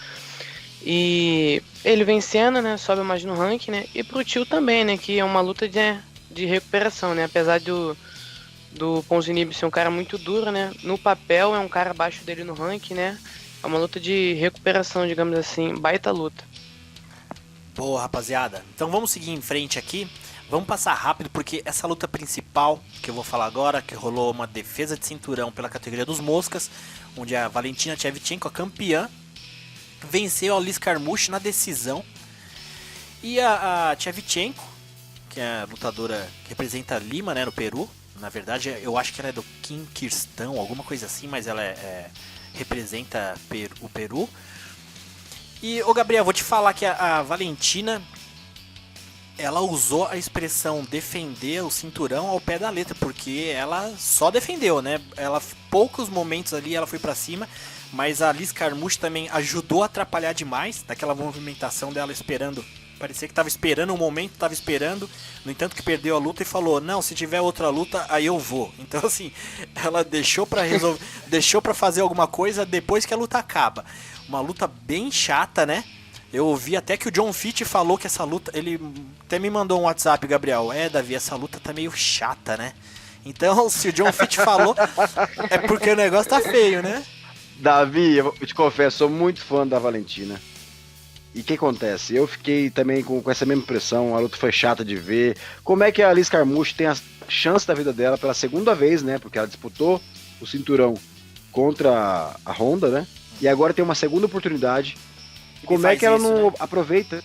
E ele vencendo, né? Sobe mais no ranking, né? E pro Till também, né? Que é uma luta de recuperação, né? Apesar do Ponzinibbio ser um cara muito duro, né? No papel é um cara abaixo dele no ranking, né? É uma luta de recuperação, digamos assim. Baita luta. Boa, rapaziada. Então vamos seguir em frente aqui. Vamos passar rápido, porque essa luta principal que eu vou falar agora, que rolou uma defesa de cinturão pela categoria dos moscas, onde a Valentina Shevchenko, a campeã, venceu a Liz Carmouche na decisão. E a Shevchenko, que é a lutadora que representa Lima, né, no Peru. Na verdade, eu acho que ela é do Quinquirstão, alguma coisa assim, mas ela representa o Peru. E, Gabriel, vou te falar que a Valentina, ela usou a expressão defender o cinturão ao pé da letra, porque ela só defendeu, né? Poucos momentos ali ela foi pra cima, mas a Liz Carmouche também ajudou a atrapalhar demais, daquela movimentação dela esperando. Parecia que tava esperando um momento, tava esperando, no entanto que perdeu a luta e falou, não, se tiver outra luta, aí eu vou. Então assim, ela deixou pra resolver, deixou pra fazer alguma coisa depois que a luta acaba. Uma luta bem chata, né? Eu ouvi até que o John Fitch falou que essa luta, ele até me mandou um WhatsApp, Gabriel, Davi, essa luta tá meio chata, né? Então, se o John Fitch falou, é porque o negócio tá feio, né? Davi, eu te confesso, sou muito fã da Valentina. E o que acontece? Eu fiquei também com essa mesma impressão, a luta foi chata de ver. Como é que a Liz Carmouche tem a chance da vida dela pela segunda vez, né? Porque ela disputou o cinturão contra a Honda, né? E agora tem uma segunda oportunidade. Como é que ela não aproveita?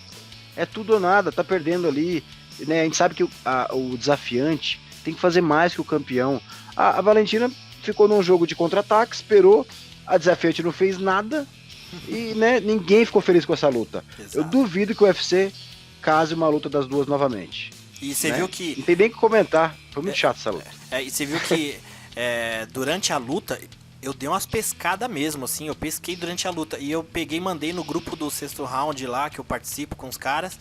É tudo ou nada, tá perdendo ali, né? A gente sabe que o desafiante tem que fazer mais que o campeão. A Valentina ficou num jogo de contra-ataque, esperou, a desafiante não fez nada e, né, ninguém ficou feliz com essa luta. Exato. Eu duvido que o UFC case uma luta das duas novamente. E você viu que... Não tem nem o que comentar, foi muito chato essa luta. E você viu que durante a luta... Eu dei umas pescadas mesmo, assim, eu pesquei durante a luta. E eu peguei e mandei no grupo do sexto round lá, que eu participo com os caras,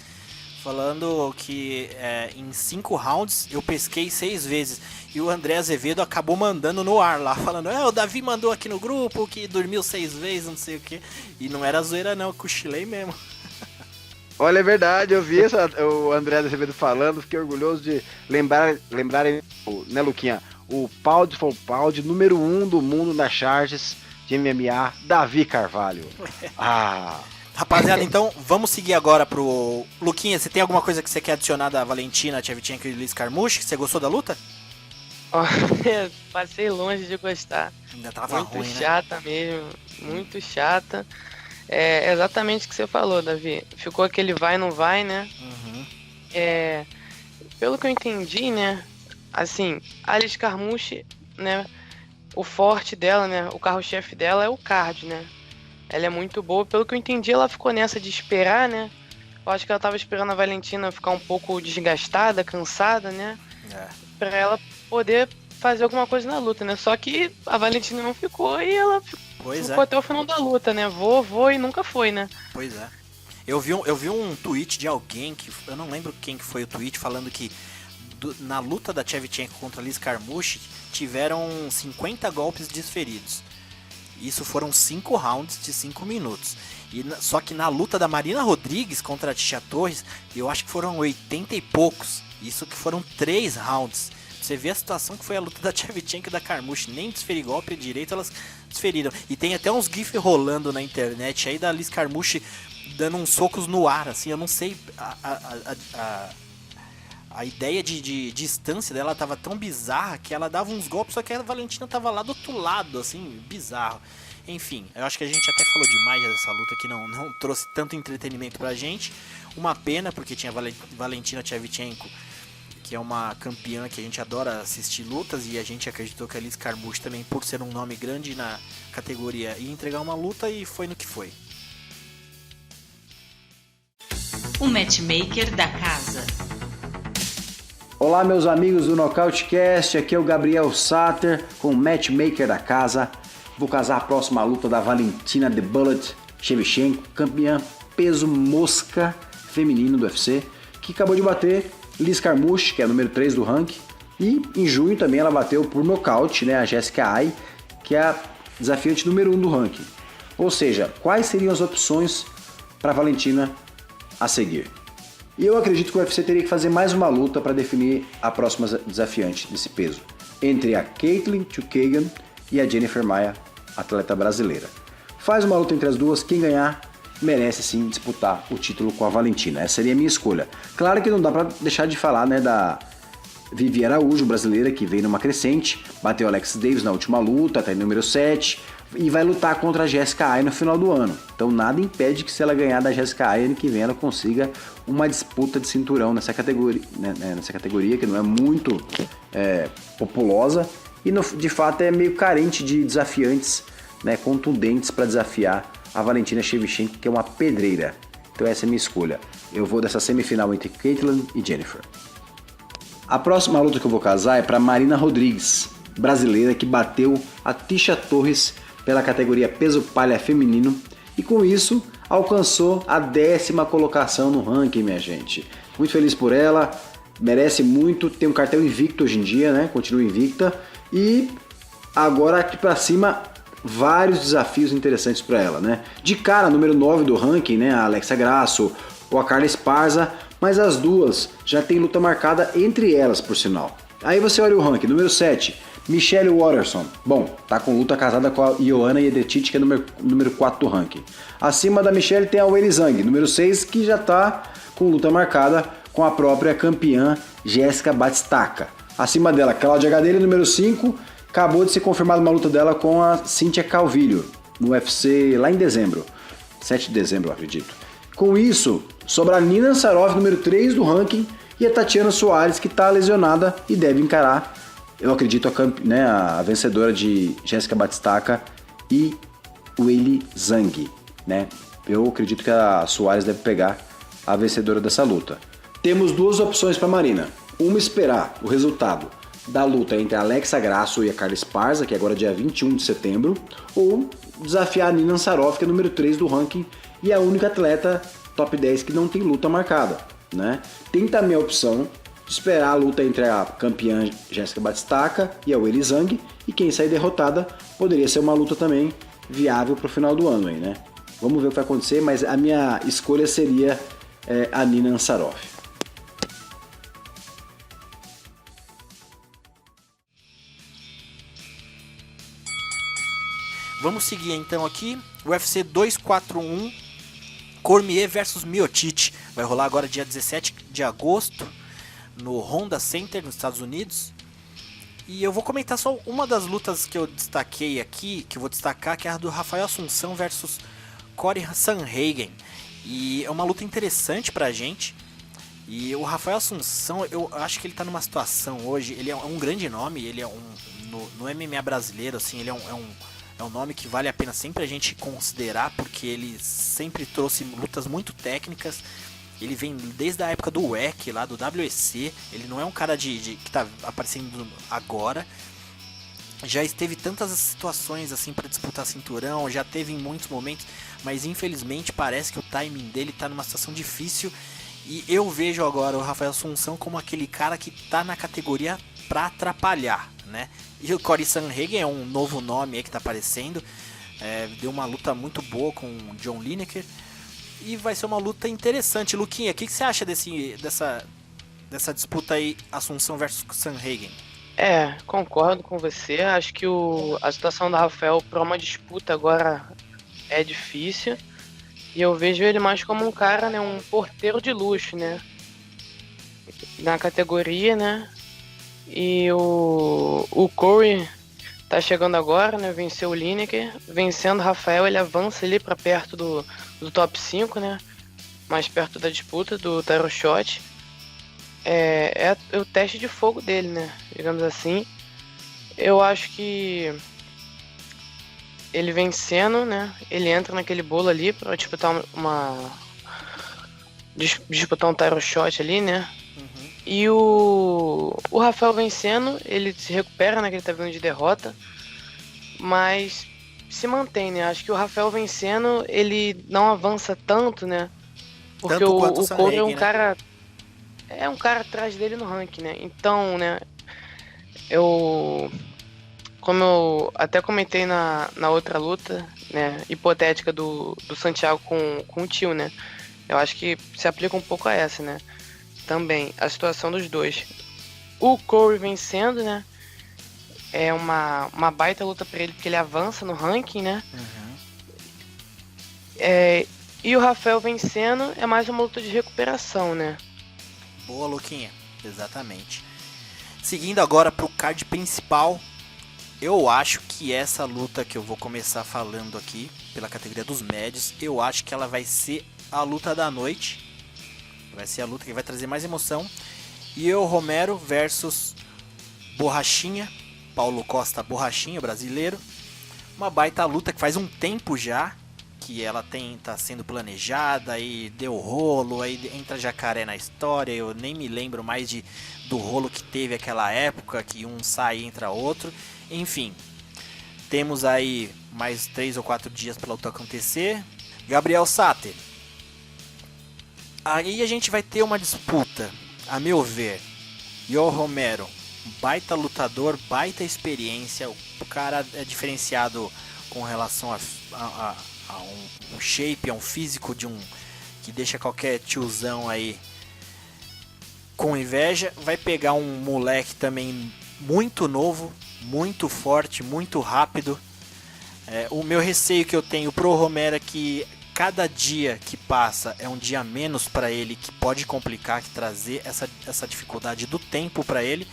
falando que em 5 rounds eu pesquei 6 vezes. E o André Azevedo acabou mandando no ar lá, falando, o Davi mandou aqui no grupo que dormiu 6 vezes, não sei o que. E não era zoeira não, eu cochilei mesmo. Olha, é verdade, eu vi o André Azevedo falando, fiquei orgulhoso de lembrarem, né, Luquinha? O Pound for Pound, número 1 do mundo nas charges de MMA, Davi Carvalho. Rapaziada, então vamos seguir agora pro... Luquinha, você tem alguma coisa que você quer adicionar da Valentina Shevchenko e Liz Carmouche? Você gostou da luta? Passei longe de gostar. Ainda tava muito ruim, chata, né? Mesmo, muito chata. É exatamente o que você falou, Davi. Ficou aquele vai, não vai, né? Uhum. Pelo que eu entendi, né? Assim, a Liz Carmouche, né? O forte dela, né? O carro-chefe dela é o card, né? Ela é muito boa. Pelo que eu entendi, ela ficou nessa de esperar, né? Eu acho que ela tava esperando a Valentina ficar um pouco desgastada, cansada, né? Pra ela poder fazer alguma coisa na luta, né? Só que a Valentina não ficou e ela ficou até o final da luta, né? Vou e nunca foi, né? Pois é. Eu vi um tweet de alguém, que eu não lembro quem que foi o tweet, falando que na luta da Shevchenko contra a Liz Carmouche tiveram 50 golpes desferidos. Isso foram 5 rounds de 5 minutos. Só que na luta da Marina Rodrigues contra a Tisha Torres, eu acho que foram 80 e poucos. Isso que foram 3 rounds. Você vê a situação que foi a luta da Shevchenko e da Carmouche. Nem desferir golpe direito elas desferiram. E tem até uns gifs rolando na internet aí da Liz Carmouche dando uns socos no ar, assim. Eu não sei, a ideia de distância dela tava tão bizarra que ela dava uns golpes, só que a Valentina tava lá do outro lado, assim, bizarro. Enfim, eu acho que a gente até falou demais dessa luta que não trouxe tanto entretenimento pra gente. Uma pena, porque tinha Valentina Shevchenko, que é uma campeã que a gente adora assistir lutas, e a gente acreditou que a Liz Carmouche também, por ser um nome grande na categoria, ia entregar uma luta, e foi no que foi. O matchmaker da casa. Olá, meus amigos do Nocautecast, aqui é o Gabriel Satter com o matchmaker da casa. Vou casar a próxima luta da Valentina The Bullet Shevchenko, campeã peso mosca feminino do UFC, que acabou de bater Liz Carmouche, que é a número 3 do ranking, e em junho também ela bateu por nocaute, né, a Jessica Eye, que é a desafiante número 1 do ranking. Ou seja, quais seriam as opções para Valentina a seguir? E eu acredito que o UFC teria que fazer mais uma luta para definir a próxima desafiante desse peso, entre a Katlyn Chookagian e a Jennifer Maia, atleta brasileira. Faz uma luta entre as duas, quem ganhar merece sim disputar o título com a Valentina. Essa seria a minha escolha. Claro que não dá para deixar de falar, né, da Vivi Araújo, brasileira, que vem numa crescente, bateu Alex Davis na última luta, tá em número 7, e vai lutar contra a Jessica Eye no final do ano. Então nada impede que, se ela ganhar da Jessica Eye ano que vem, ela consiga uma disputa de cinturão nessa categoria, né, nessa categoria que não é muito populosa e de fato é meio carente de desafiantes, né, contundentes para desafiar a Valentina Shevchenko, que é uma pedreira. Então essa é a minha escolha. Eu vou dessa semifinal entre Katlyn e Jennifer. A próxima luta que eu vou casar é para Marina Rodrigues, brasileira, que bateu a Tisha Torres pela categoria peso palha feminino e com isso alcançou a 10ª colocação no ranking, minha gente. Muito feliz por ela, merece muito, tem um cartel invicto hoje em dia, né? Continua invicta e agora aqui pra cima vários desafios interessantes para ela, né? De cara, número 9 do ranking, né? A Alexa Grasso ou a Carla Esparza, mas as duas já tem luta marcada entre elas, por sinal. Aí você olha o ranking, número 7, Michelle Waterson. Bom, tá com luta casada com a Joanna Jedrzejczyk, que é número 4 do ranking. Acima da Michelle tem a Weili Zhang, número 6, que já tá com luta marcada com a própria campeã Jéssica Batistaca. Acima dela, Cláudia Gadelha, número 5, acabou de ser confirmada uma luta dela com a Cynthia Calvillo, no UFC lá em dezembro. 7 de dezembro, eu acredito. Com isso, sobra a Nina Ansaroff, número 3 do ranking, e a Tatiana Soares, que está lesionada e deve encarar, eu acredito, a vencedora de Jéssica Batistaca e Weili Zhang, né? Eu acredito que a Soares deve pegar a vencedora dessa luta. Temos duas opções para Marina. Uma, esperar o resultado da luta entre a Alexa Grasso e a Carla Esparza, que é agora dia 21 de setembro, ou desafiar a Nina Ansaroff, que é número 3 do ranking e a única atleta top 10 que não tem luta marcada, né? Tem também a opção de esperar a luta entre a campeã Jéssica Batistaca e a Weili Zhang, e quem sair derrotada poderia ser uma luta também viável para o final do ano aí, né? Vamos ver o que vai acontecer, mas a minha escolha seria a Nina Ansaroff. Vamos seguir então aqui, UFC 241, Cormier versus Miocic, vai rolar agora dia 17 de agosto, no Honda Center, nos Estados Unidos. E eu vou comentar só uma das lutas que eu destaquei aqui, que eu vou destacar, que é a do Rafael Assunção versus Corey Sandhagen. E é uma luta interessante pra gente. E o Rafael Assunção, eu acho que ele tá numa situação hoje, ele é um grande nome, ele é no MMA brasileiro, assim, ele é um nome que vale a pena sempre a gente considerar, porque ele sempre trouxe lutas muito técnicas Ele vem desde a época do WEC, lá do WEC. Ele não é um cara que tá aparecendo agora. Já esteve tantas situações assim para disputar cinturão, já teve em muitos momentos, mas infelizmente parece que o timing dele tá numa situação difícil. E eu vejo agora o Rafael Assunção como aquele cara que tá na categoria para atrapalhar, né? E o Cory Sanhagen é um novo nome aí que tá aparecendo. Deu uma luta muito boa com o John Lineker. E vai ser uma luta interessante. Luquinha, o que você acha dessa disputa aí, Assunção versus Sanhagen? Concordo com você. Acho que a situação do Rafael para uma disputa agora é difícil. E eu vejo ele mais como um cara, né, um porteiro de luxo, né? Na categoria, né? E o Corey tá chegando agora, né? Venceu o Lineker. Vencendo o Rafael, ele avança ali para perto do top 5, né? Mais perto da disputa do title shot. É o teste de fogo dele, né? Digamos assim. Eu acho que ele vencendo, né? Ele entra naquele bolo ali pra disputar disputar um title shot ali, né? Uhum. E o Rafael vencendo, ele se recupera, né? Que ele tá vindo de derrota. Mas se mantém, né? Acho que o Rafael vencendo, ele não avança tanto, né? Porque Tanto quanto o Corey é um né? cara... É um cara atrás dele no ranking, né? Então, né? Como eu até comentei na outra luta, né? Hipotética do Santiago com o tio, né? Eu acho que se aplica um pouco a essa, né? Também, a situação dos dois. O Corey vencendo, né? É uma baita luta pra ele, porque ele avança no ranking, né? Uhum. E o Rafael vencendo é mais uma luta de recuperação, né? Boa, Luquinha. Exatamente. Seguindo agora pro card principal, eu acho que essa luta que eu vou começar falando aqui, pela categoria dos médios, eu acho que ela vai ser a luta da noite. Vai ser a luta que vai trazer mais emoção. E o Romero versus Borrachinha, Paulo Costa Borrachinha, brasileiro. Uma baita luta que faz um tempo já que ela tá sendo planejada, aí deu rolo, aí entra jacaré na história. Eu nem me lembro mais do rolo que teve aquela época, que um sai e entra outro. Enfim, temos aí mais 3 ou 4 dias para a luta acontecer. Gabriel Sater, aí a gente vai ter uma disputa, a meu ver. Yoel Romero, baita lutador, baita experiência. O cara é diferenciado com relação a um shape, a um físico que deixa qualquer tiozão aí com inveja. Vai pegar um moleque também muito novo, muito forte, muito rápido. O meu receio que eu tenho pro Romero é que cada dia que passa é um dia menos para ele, que pode complicar, que trazer essa dificuldade do tempo para ele.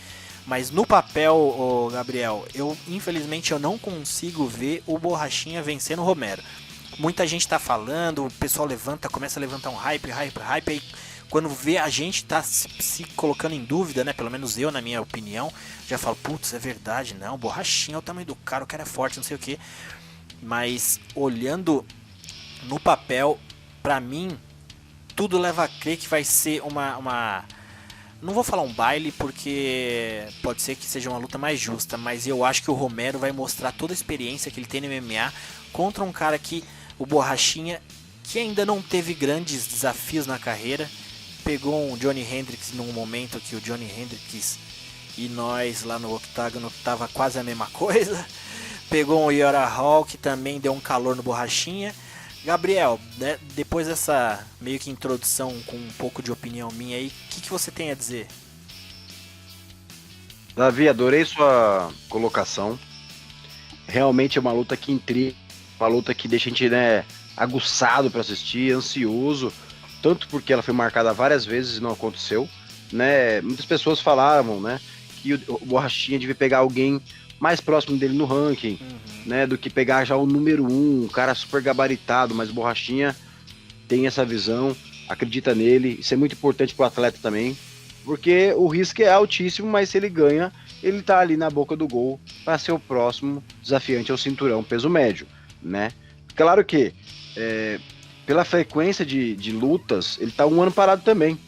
Mas no papel, Gabriel, infelizmente eu não consigo ver o Borrachinha vencendo o Romero. Muita gente tá falando, o pessoal começa a levantar um hype, aí quando vê a gente tá se colocando em dúvida, né? Pelo menos eu, na minha opinião, já falo, putz, é verdade, não, Borrachinha é o tamanho do cara, o cara é forte, não sei o que. Mas olhando no papel, pra mim, tudo leva a crer que vai ser uma... Não vou falar um baile, porque pode ser que seja uma luta mais justa, mas eu acho que o Romero vai mostrar toda a experiência que ele tem no MMA contra um cara que, o Borrachinha, que ainda não teve grandes desafios na carreira. Pegou um Johnny Hendricks num momento que o Johnny Hendricks e nós lá no octágono tava quase a mesma coisa. Pegou um Yara Hall, que também deu um calor no Borrachinha. Gabriel, né, depois dessa meio que introdução com um pouco de opinião minha aí, o que você tem a dizer? Davi, adorei sua colocação. Realmente é uma luta que intriga, uma luta que deixa a gente, né, aguçado para assistir, ansioso, tanto porque ela foi marcada várias vezes e não aconteceu, né? Muitas pessoas falavam, né, que o Borrachinha devia pegar alguém mais próximo dele no ranking, né, do que pegar já o número 1, um cara super gabaritado, mas o Borrachinha tem essa visão, acredita nele, isso é muito importante pro atleta também, porque o risco é altíssimo, mas se ele ganha, ele tá ali na boca do gol para ser o próximo desafiante ao cinturão peso médio, né? Claro que pela frequência de lutas, ele tá um ano parado também.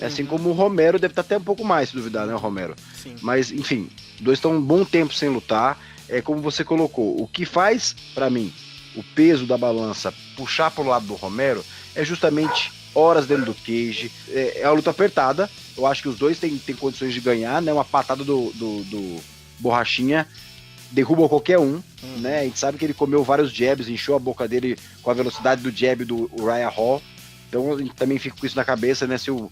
Assim como o Romero deve estar até um pouco mais, se duvidar, né, o Romero? Sim. Mas, enfim, dois estão um bom tempo sem lutar. É como você colocou, o que faz, pra mim, o peso da balança puxar pro lado do Romero é justamente horas dentro do cage. É uma luta apertada. Eu acho que os dois têm condições de ganhar, né? Uma patada do Borrachinha derruba qualquer um, né? A gente sabe que ele comeu vários jabs, encheu a boca dele com a velocidade do jab do Uriah Hall. Então a gente também fica com isso na cabeça, né? Se o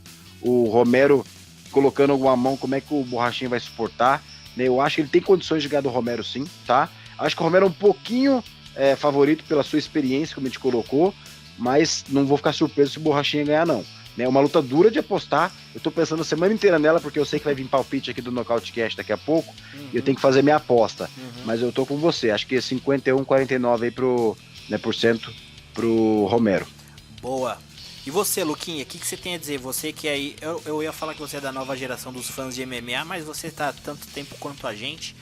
Romero colocando alguma mão, como é que o Borrachinha vai suportar, né? Eu acho que ele tem condições de ganhar do Romero, sim, tá? Acho que o Romero é um pouquinho favorito pela sua experiência, como a gente colocou, mas não vou ficar surpreso se o Borrachinha ganhar, não. É uma luta dura de apostar. Eu tô pensando a semana inteira nela, porque eu sei que vai vir palpite aqui do Nocautecast daqui a pouco, e eu tenho que fazer minha aposta. Mas eu tô com você, acho que é 51-49 aí por cento pro Romero. Boa. E você, Luquinha, o que você tem a dizer? Você que aí, eu ia falar que você é da nova geração dos fãs de MMA, mas você tá há tanto tempo quanto a gente.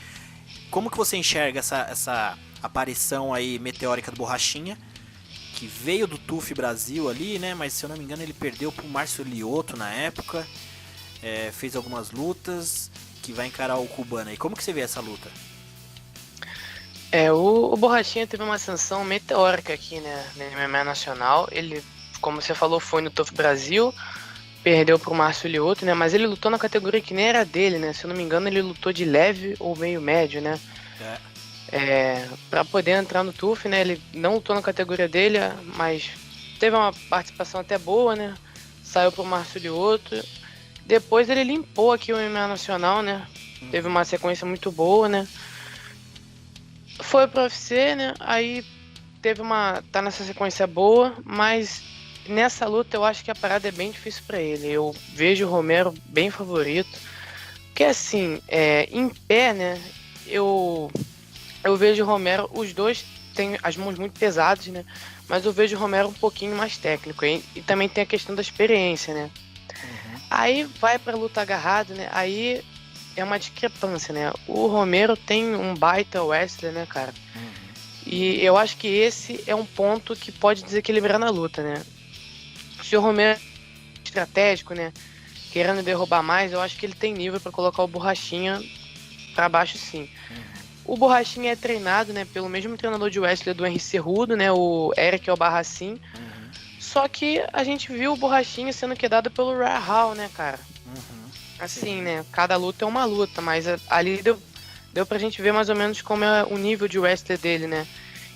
Como que você enxerga essa aparição aí meteórica do Borrachinha, que veio do TUF Brasil ali, né? Mas se eu não me engano ele perdeu pro Márcio Lioto na época, fez algumas lutas, que vai encarar o cubano aí. Como que você vê essa luta? O Borrachinha teve uma ascensão meteórica aqui, né, no MMA nacional. Ele, como você falou, foi no TUF Brasil, perdeu pro Márcio Lioto, né? Mas ele lutou na categoria que nem era dele, né? Se eu não me engano, ele lutou de leve ou meio médio, né? Pra poder entrar no TUF, né? Ele não lutou na categoria dele, mas teve uma participação até boa, né? Saiu pro Márcio Lioto. Depois ele limpou aqui o MMA nacional, né? Teve uma sequência muito boa, né? Foi pro UFC, né? Aí tá nessa sequência boa, mas nessa luta eu acho que a parada é bem difícil pra ele. Eu vejo o Romero bem favorito. Porque assim, em pé, né? Eu vejo o Romero, os dois têm as mãos muito pesadas, né? Mas eu vejo o Romero um pouquinho mais técnico. E também tem a questão da experiência, né? Aí vai pra luta agarrado, né? Aí é uma discrepância, né? O Romero tem um baita wrestler, né, cara? E eu acho que esse é um ponto que pode desequilibrar na luta, né? Se o Romero é estratégico, né? Querendo derrubar mais, eu acho que ele tem nível pra colocar o Borrachinha pra baixo, sim. O Borrachinha é treinado, né, pelo mesmo treinador de wrestler do Henry Cejudo, né, o Eric Albarracin. Só que a gente viu o Borrachinha sendo quedado pelo Uriah Hall, né, cara? Assim, né, cada luta é uma luta, mas ali deu pra gente ver mais ou menos como é o nível de wrestler dele, né?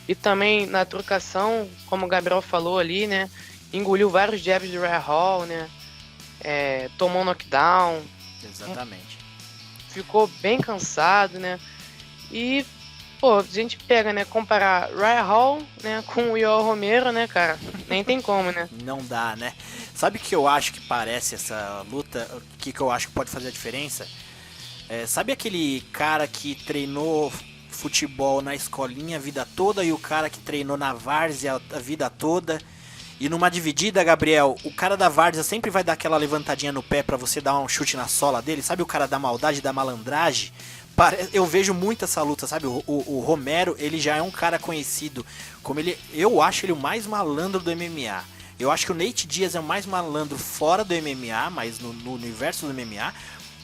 E também na trocação, como o Gabriel falou ali, né, engoliu vários jabs do Uriah Hall, né? Tomou um knockdown. Exatamente. Ficou bem cansado, né? E, pô, a gente pega, né, comparar Uriah Hall, né, com o Yoel Romero, né, cara, nem tem como, né? Não dá, né? Sabe o que eu acho que parece essa luta? O que eu acho que pode fazer a diferença? Sabe aquele cara que treinou futebol na escolinha a vida toda e o cara que treinou na várzea a vida toda? E numa dividida, Gabriel, o cara da várzea sempre vai dar aquela levantadinha no pé pra você dar um chute na sola dele. Sabe o cara da maldade, da malandragem? Eu vejo muito essa luta, sabe? O Romero, ele já é um cara conhecido como eu acho ele o mais malandro do MMA. Eu acho que o Nate Diaz é o mais malandro fora do MMA, mas no universo do MMA.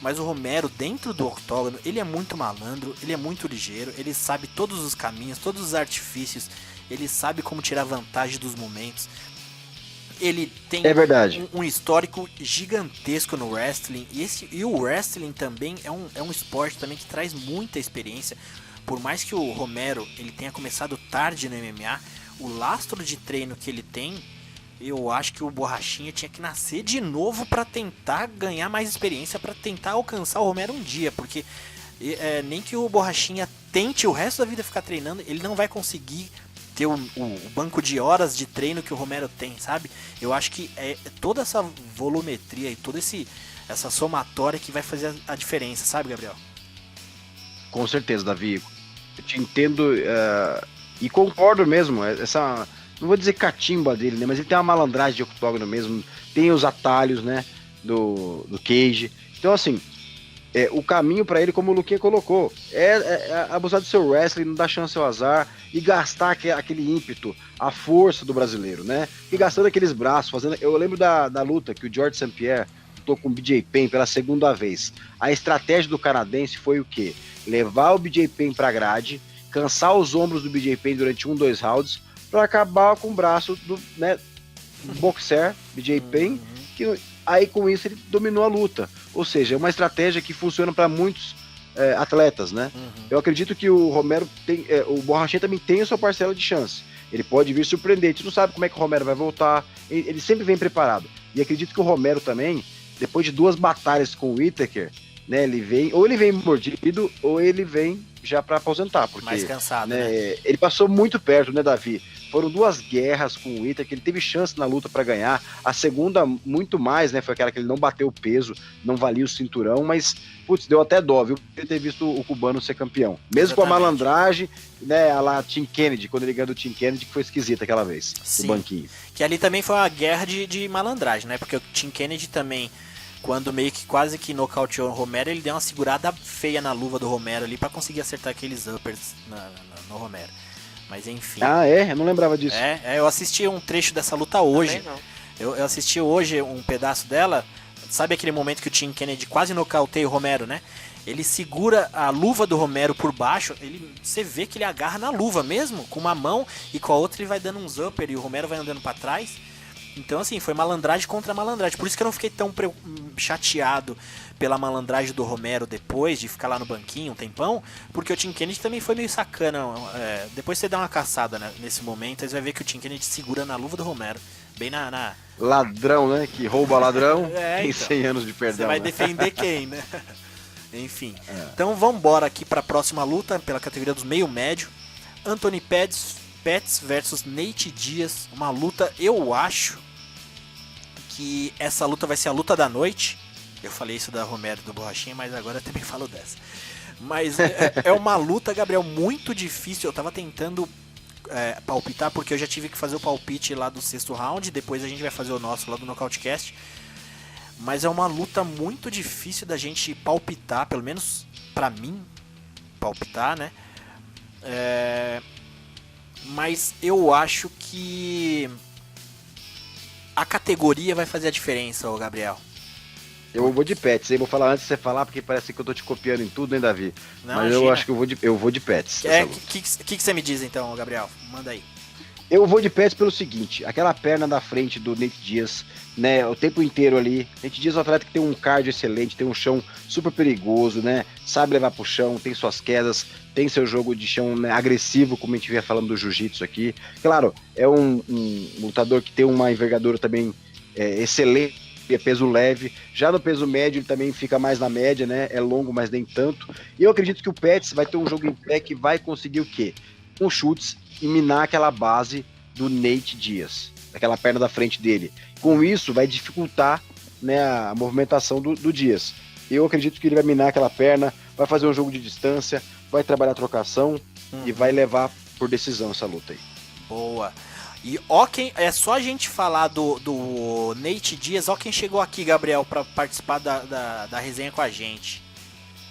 Mas o Romero, dentro do octógono, ele é muito malandro, ele é muito ligeiro, ele sabe todos os caminhos, todos os artifícios, ele sabe como tirar vantagem dos momentos. Ele tem um histórico gigantesco no wrestling. E o wrestling também é um esporte também que traz muita experiência. Por mais que o Romero ele tenha começado tarde no MMA, o lastro de treino que ele tem, eu acho que o Borrachinha tinha que nascer de novo para tentar ganhar mais experiência, para tentar alcançar o Romero um dia. Porque nem que o Borrachinha tente o resto da vida ficar treinando, ele não vai conseguir ter o banco de horas de treino que o Romero tem, sabe? Eu acho que é toda essa volumetria e toda essa somatória que vai fazer a diferença, sabe, Gabriel? Com certeza, Davi. Eu te entendo e concordo mesmo. Essa, não vou dizer catimba dele, né? Mas ele tem uma malandragem de octógono mesmo. Tem os atalhos, né? Do cage. Então, assim, o caminho pra ele, como o Luquinha colocou, é abusar do seu wrestling, não dar chance ao azar e gastar aquele ímpeto, a força do brasileiro, né? E gastando aqueles braços, fazendo. Eu lembro da luta que o George St. Pierre lutou com o BJ Penn pela segunda vez. A estratégia do canadense foi o quê? Levar o BJ Penn pra grade, cansar os ombros do BJ Penn durante 2 rounds, pra acabar com o braço do, né, boxer BJ Penn, que aí com isso ele dominou a luta. Ou seja, é uma estratégia que funciona para muitos atletas, né? Eu acredito que o Romero tem, o Borrachinha também tem a sua parcela de chance. Ele pode vir surpreender, a gente não sabe como é que o Romero vai voltar, ele sempre vem preparado. E acredito que o Romero também, depois de 2 batalhas com o Whittaker, né, ele vem mordido, ou ele vem já para aposentar, porque mais cansado, né? Ele passou muito perto, né, Davi? Foram 2 guerras com o Whittaker, ele teve chance na luta para ganhar. A segunda, muito mais, né? Foi aquela que ele não bateu o peso, não valia o cinturão, mas, putz, deu até dó, viu? Ele ter visto o cubano ser campeão. Mesmo com a malandragem, né? A lá Tim Kennedy, quando ele ganhou do Tim Kennedy, que foi esquisita aquela vez, sim, no banquinho. Que ali também foi uma guerra de malandragem, né? Porque o Tim Kennedy também, quando meio que quase que nocauteou o Romero, ele deu uma segurada feia na luva do Romero ali pra conseguir acertar aqueles uppers no Romero. Mas enfim. Ah, eu não lembrava disso. Eu assisti um trecho dessa luta hoje. Eu assisti hoje um pedaço dela. Sabe aquele momento que o Tim Kennedy quase nocauteia o Romero, né? Ele segura a luva do Romero por baixo. Você vê que ele agarra na luva mesmo, com uma mão, e com a outra ele vai dando uns upper e o Romero vai andando pra trás. Então, assim, foi malandragem contra malandragem. Por isso que eu não fiquei tão chateado pela malandragem do Romero depois de ficar lá no banquinho um tempão, porque o Tim Kennedy também foi meio sacana. Depois você dá uma caçada, né, nesse momento, aí você vai ver que o Tim Kennedy segura na luva do Romero. Bem na... Ladrão, né? Que rouba ladrão. Tem então, 100 anos de perdão. Você vai defender quem, né? Enfim. Então vamos embora aqui para a próxima luta, pela categoria dos meio médio. Anthony Pettis versus Nate Diaz. Uma luta, eu acho que essa luta vai ser a luta da noite. Eu falei isso da Romero e do Borrachinha, mas agora eu também falo dessa. Mas é uma luta, Gabriel, muito difícil. Eu tava tentando palpitar, porque eu já tive que fazer o palpite lá do 6º round. Depois a gente vai fazer o nosso lá do Nocautecast. Mas é uma luta muito difícil da gente palpitar, pelo menos pra mim, palpitar, né? Mas eu acho que a categoria vai fazer a diferença, ô Gabriel. Eu vou de Pettis, hein? Vou falar antes de você falar, porque parece que eu tô te copiando em tudo, hein, Davi? Não, mas imagina. eu acho que eu vou de Pettis. O que você me diz então, Gabriel? Manda aí. Eu vou de Pettis pelo seguinte, aquela perna da frente do Nate Diaz, né, o tempo inteiro ali. Nate Diaz é um atleta que tem um cardio excelente, tem um chão super perigoso, né, sabe levar pro chão, tem suas quedas, tem seu jogo de chão, né, agressivo, como a gente vinha falando do jiu-jitsu aqui. Claro, é um lutador que tem uma envergadura também excelente, é peso leve. Já no peso médio ele também fica mais na média, né, é longo, mas nem tanto. E eu acredito que o Pettis vai ter um jogo em pé que vai conseguir o quê? Com chutes e minar aquela base do Nate Diaz, aquela perna da frente dele. Com isso, vai dificultar, né, a movimentação do Diaz. Eu acredito que ele vai minar aquela perna, vai fazer um jogo de distância, vai trabalhar a trocação e vai levar por decisão essa luta aí. Boa. E ó, é só a gente falar do Nate Diaz, ó quem chegou aqui, Gabriel, para participar da resenha com a gente.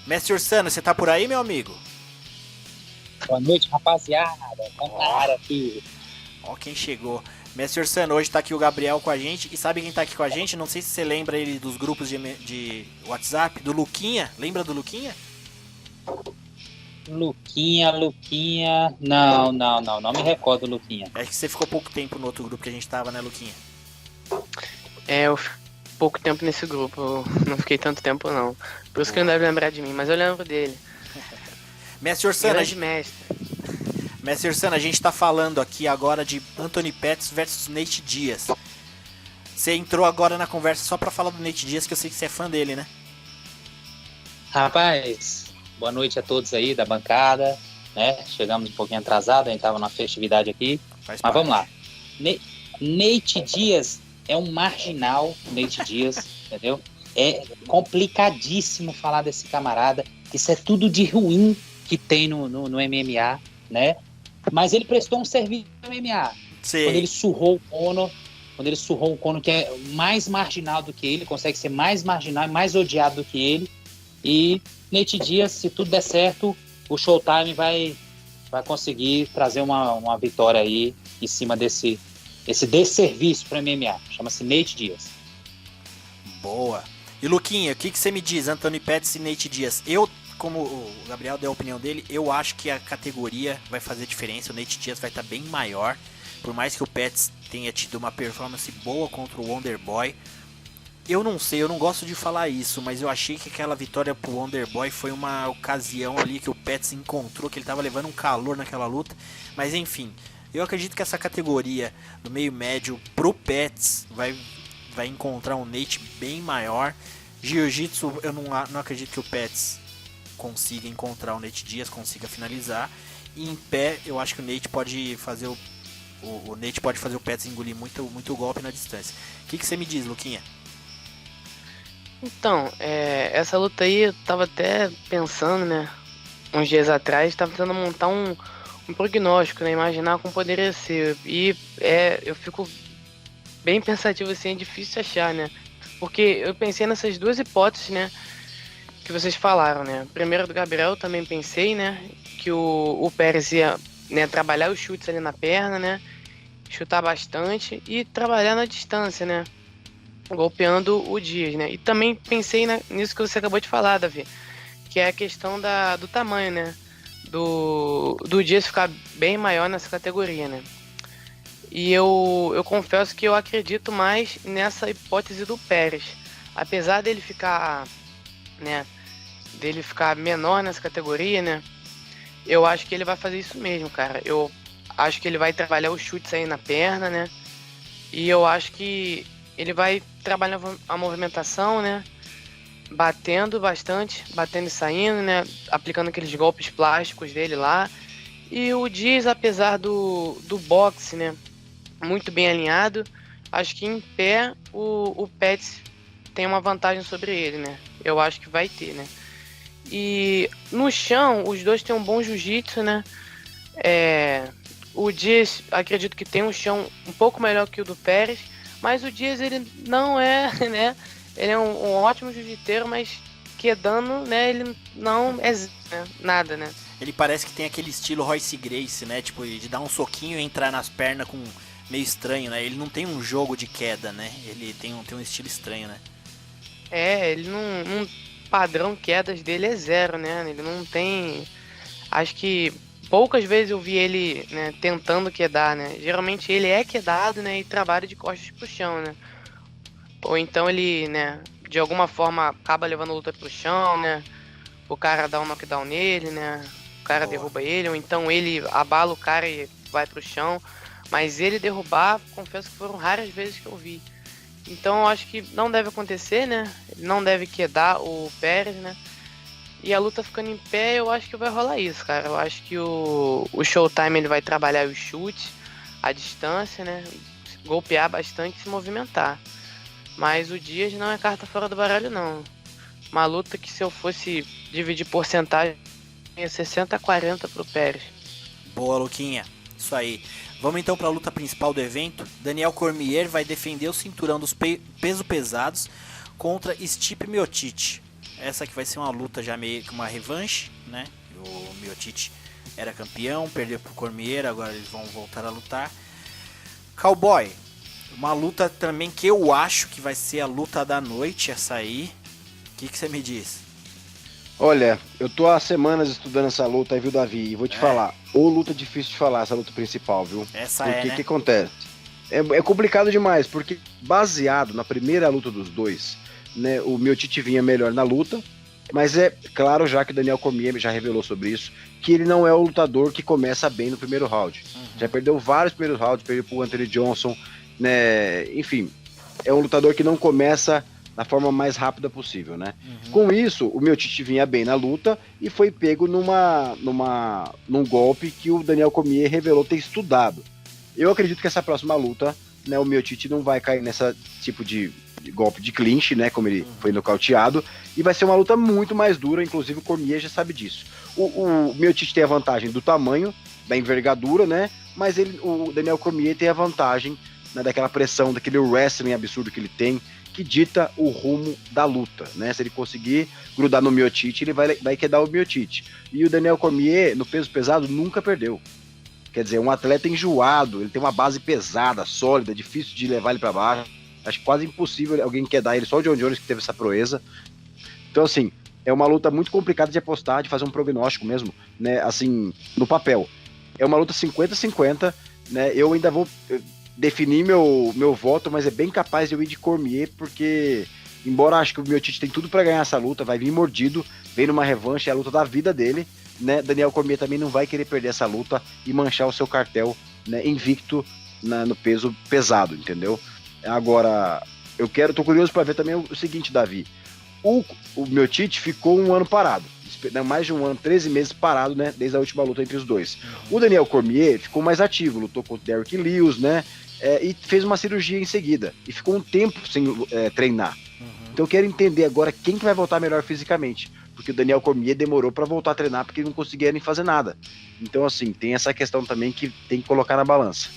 Mestre Ursano, você tá por aí, meu amigo? Boa noite, rapaziada. Tanta área aqui. Ó quem chegou. Mestre Ursano, hoje tá aqui o Gabriel com a gente. E sabe quem tá aqui com a gente? Não sei se você lembra ele dos grupos de WhatsApp, do Luquinha. Lembra do Luquinha? Luquinha. Não me recordo do Luquinha. É que você ficou pouco tempo no outro grupo que a gente tava, né, Luquinha? Eu fiquei pouco tempo nesse grupo. Eu não fiquei tanto tempo, não. Por isso que ele não deve lembrar de mim, mas eu lembro dele. Mestre Ursano, Mestre Ursano, a gente tá falando aqui agora de Anthony Pettis versus Nate Diaz. Você entrou agora na conversa só pra falar do Nate Diaz, que eu sei que você é fã dele, né? Rapaz, boa noite a todos aí da bancada, né? Chegamos um pouquinho atrasado, a gente tava numa festividade aqui. Mas vamos lá. Nate Diaz é um marginal, Nate Diaz, entendeu? É complicadíssimo falar desse camarada. Isso é tudo de ruim que tem no MMA, né? Mas ele prestou um serviço no MMA. Sim. Quando ele surrou o Conor, que é mais marginal do que ele, consegue ser mais marginal e mais odiado do que ele, E Nate Diaz, se tudo der certo, o Showtime vai conseguir trazer uma vitória aí em cima desse desserviço para MMA. Chama-se Nate Diaz. Boa. E Luquinha, o que você me diz, Anthony Pettis e Nate Diaz? Eu, como o Gabriel deu a opinião dele, eu acho que a categoria vai fazer diferença. O Nate Diaz vai estar bem maior. Por mais que o Pettis tenha tido uma performance boa contra o Wonderboy, eu não sei, eu não gosto de falar isso, mas eu achei que aquela vitória pro Wonderboy foi uma ocasião ali que o Pettis encontrou, que ele tava levando um calor naquela luta. Mas enfim, eu acredito que essa categoria do meio médio pro Pettis vai encontrar um Nate bem maior. Jiu-Jitsu, eu não acredito que o Pettis consiga encontrar o Nate Diaz, consiga finalizar. E em pé, eu acho que o Nate pode fazer o Nate pode fazer o Pettis engolir muito golpe na distância. O que você me diz, Luquinha? Então, essa luta aí eu tava até pensando, né? Uns dias atrás, tava tentando montar um prognóstico, né? Imaginar como poderia ser. E eu fico bem pensativo assim, é difícil achar, né? Porque eu pensei nessas duas hipóteses, né? Que vocês falaram, né? Primeiro do Gabriel, também pensei, né? Que o Pérez ia, né, trabalhar os chutes ali na perna, né? Chutar bastante e trabalhar na distância, né? Golpeando o Diaz, né? E também pensei nisso que você acabou de falar, Davi, que é a questão do tamanho, né? Do Diaz ficar bem maior nessa categoria, né? E eu confesso que eu acredito mais nessa hipótese do Pérez. Apesar dele ficar, né? Dele ficar menor nessa categoria, né? Eu acho que ele vai fazer isso mesmo, cara. Eu acho que ele vai trabalhar os chutes aí na perna, né? E eu acho que ele vai trabalhar a movimentação, né? Batendo bastante, batendo e saindo, né? Aplicando aqueles golpes plásticos dele lá. E o Diaz, apesar do boxe, né? Muito bem alinhado, acho que em pé o Pettis tem uma vantagem sobre ele, né? Eu acho que vai ter, né? E no chão, os dois têm um bom jiu-jitsu, né? O Diaz, acredito que tem um chão um pouco melhor que o do Pérez, mas o Diaz, ele não é, né? Ele é um ótimo jiu-jiteiro, mas quedando, né? Ele não é nada, né? Ele parece que tem aquele estilo Royce Gracie, né? Tipo, de dar um soquinho e entrar nas pernas com meio estranho, né? Ele não tem um jogo de queda, né? Ele tem um estilo estranho, né? Ele não padrão quedas dele é zero, né? Ele não tem... Acho que poucas vezes eu vi ele, né, tentando quedar, né? Geralmente ele é quedado, né? E trabalha de costas pro chão, né? Ou então ele, né, de alguma forma acaba levando a luta pro chão, né? O cara dá um knockdown nele, né? O cara derruba ele, ou então ele abala o cara e vai pro chão. Mas ele derrubar, confesso que foram raras vezes que eu vi. Então eu acho que não deve acontecer, né? Ele não deve quedar o Pérez, né? E a luta ficando em pé, eu acho que vai rolar isso, cara. Eu acho que o Showtime ele vai trabalhar os chutes, a distância, né? Golpear bastante e se movimentar. Mas o Diaz não é carta fora do baralho, não. Uma luta que, se eu fosse dividir porcentagem, é 60-40 pro Pérez. Boa, Luquinha. Isso aí. Vamos então para a luta principal do evento. Daniel Cormier vai defender o cinturão dos peso pesados contra Stipe Miocic. Essa que vai ser uma luta já meio que uma revanche, né? O Miocic era campeão, perdeu pro Cormier, agora eles vão voltar a lutar. Cowboy, uma luta também que eu acho que vai ser a luta da noite essa aí. O que você me diz? Olha, eu tô há semanas estudando essa luta aí, viu, Davi? E vou te falar, luta difícil de falar, essa luta principal, viu? Essa porque né? O que acontece? É complicado demais, porque baseado na primeira luta dos dois, né, o Miocic vinha melhor na luta, mas é claro, já que o Daniel Cormier já revelou sobre isso, que ele não é o lutador que começa bem no primeiro round. Já perdeu vários primeiros rounds, perdeu pro Anthony Johnson, né? Enfim, é um lutador que não começa da forma mais rápida possível, né? Com isso, o Miocic vinha bem na luta e foi pego num golpe que o Daniel Cormier revelou ter estudado. Eu acredito que essa próxima luta, né, o Miocic não vai cair nessa tipo de golpe de clinch, né, como ele foi nocauteado, e vai ser uma luta muito mais dura, inclusive o Cormier já sabe disso. O Miocic tem a vantagem do tamanho, da envergadura, né, mas o Daniel Cormier tem a vantagem né, daquela pressão, daquele wrestling absurdo que ele tem, que dita o rumo da luta, né? Se ele conseguir grudar no Miocic, ele vai quedar o Miocic. E o Daniel Cormier, no peso pesado, nunca perdeu. Quer dizer, um atleta enjoado, ele tem uma base pesada, sólida, difícil de levar ele para baixo. Acho quase impossível alguém quedar ele, só o John Jones que teve essa proeza. Então, assim, é uma luta muito complicada de apostar, de fazer um prognóstico mesmo, né? Assim, no papel. É uma luta 50-50, né? Eu ainda vou definir meu voto, mas é bem capaz de eu ir de Cormier, porque, embora acho que o Miocic tem tudo para ganhar essa luta, vai vir mordido, vem numa revanche, é a luta da vida dele, né? Daniel Cormier também não vai querer perder essa luta e manchar o seu cartel, né, invicto no peso pesado, entendeu? Agora, tô curioso para ver também o seguinte, Davi. O Miocic ficou um ano parado, mais de um ano, 13 meses parado, né, desde a última luta entre os dois. O Daniel Cormier ficou mais ativo, lutou contra o Derrick Lewis, né, e fez uma cirurgia em seguida, e ficou um tempo sem treinar. Então eu quero entender agora quem que vai voltar melhor fisicamente, porque o Daniel Cormier demorou para voltar a treinar porque ele não conseguia nem fazer nada. Então, assim, tem essa questão também que tem que colocar na balança.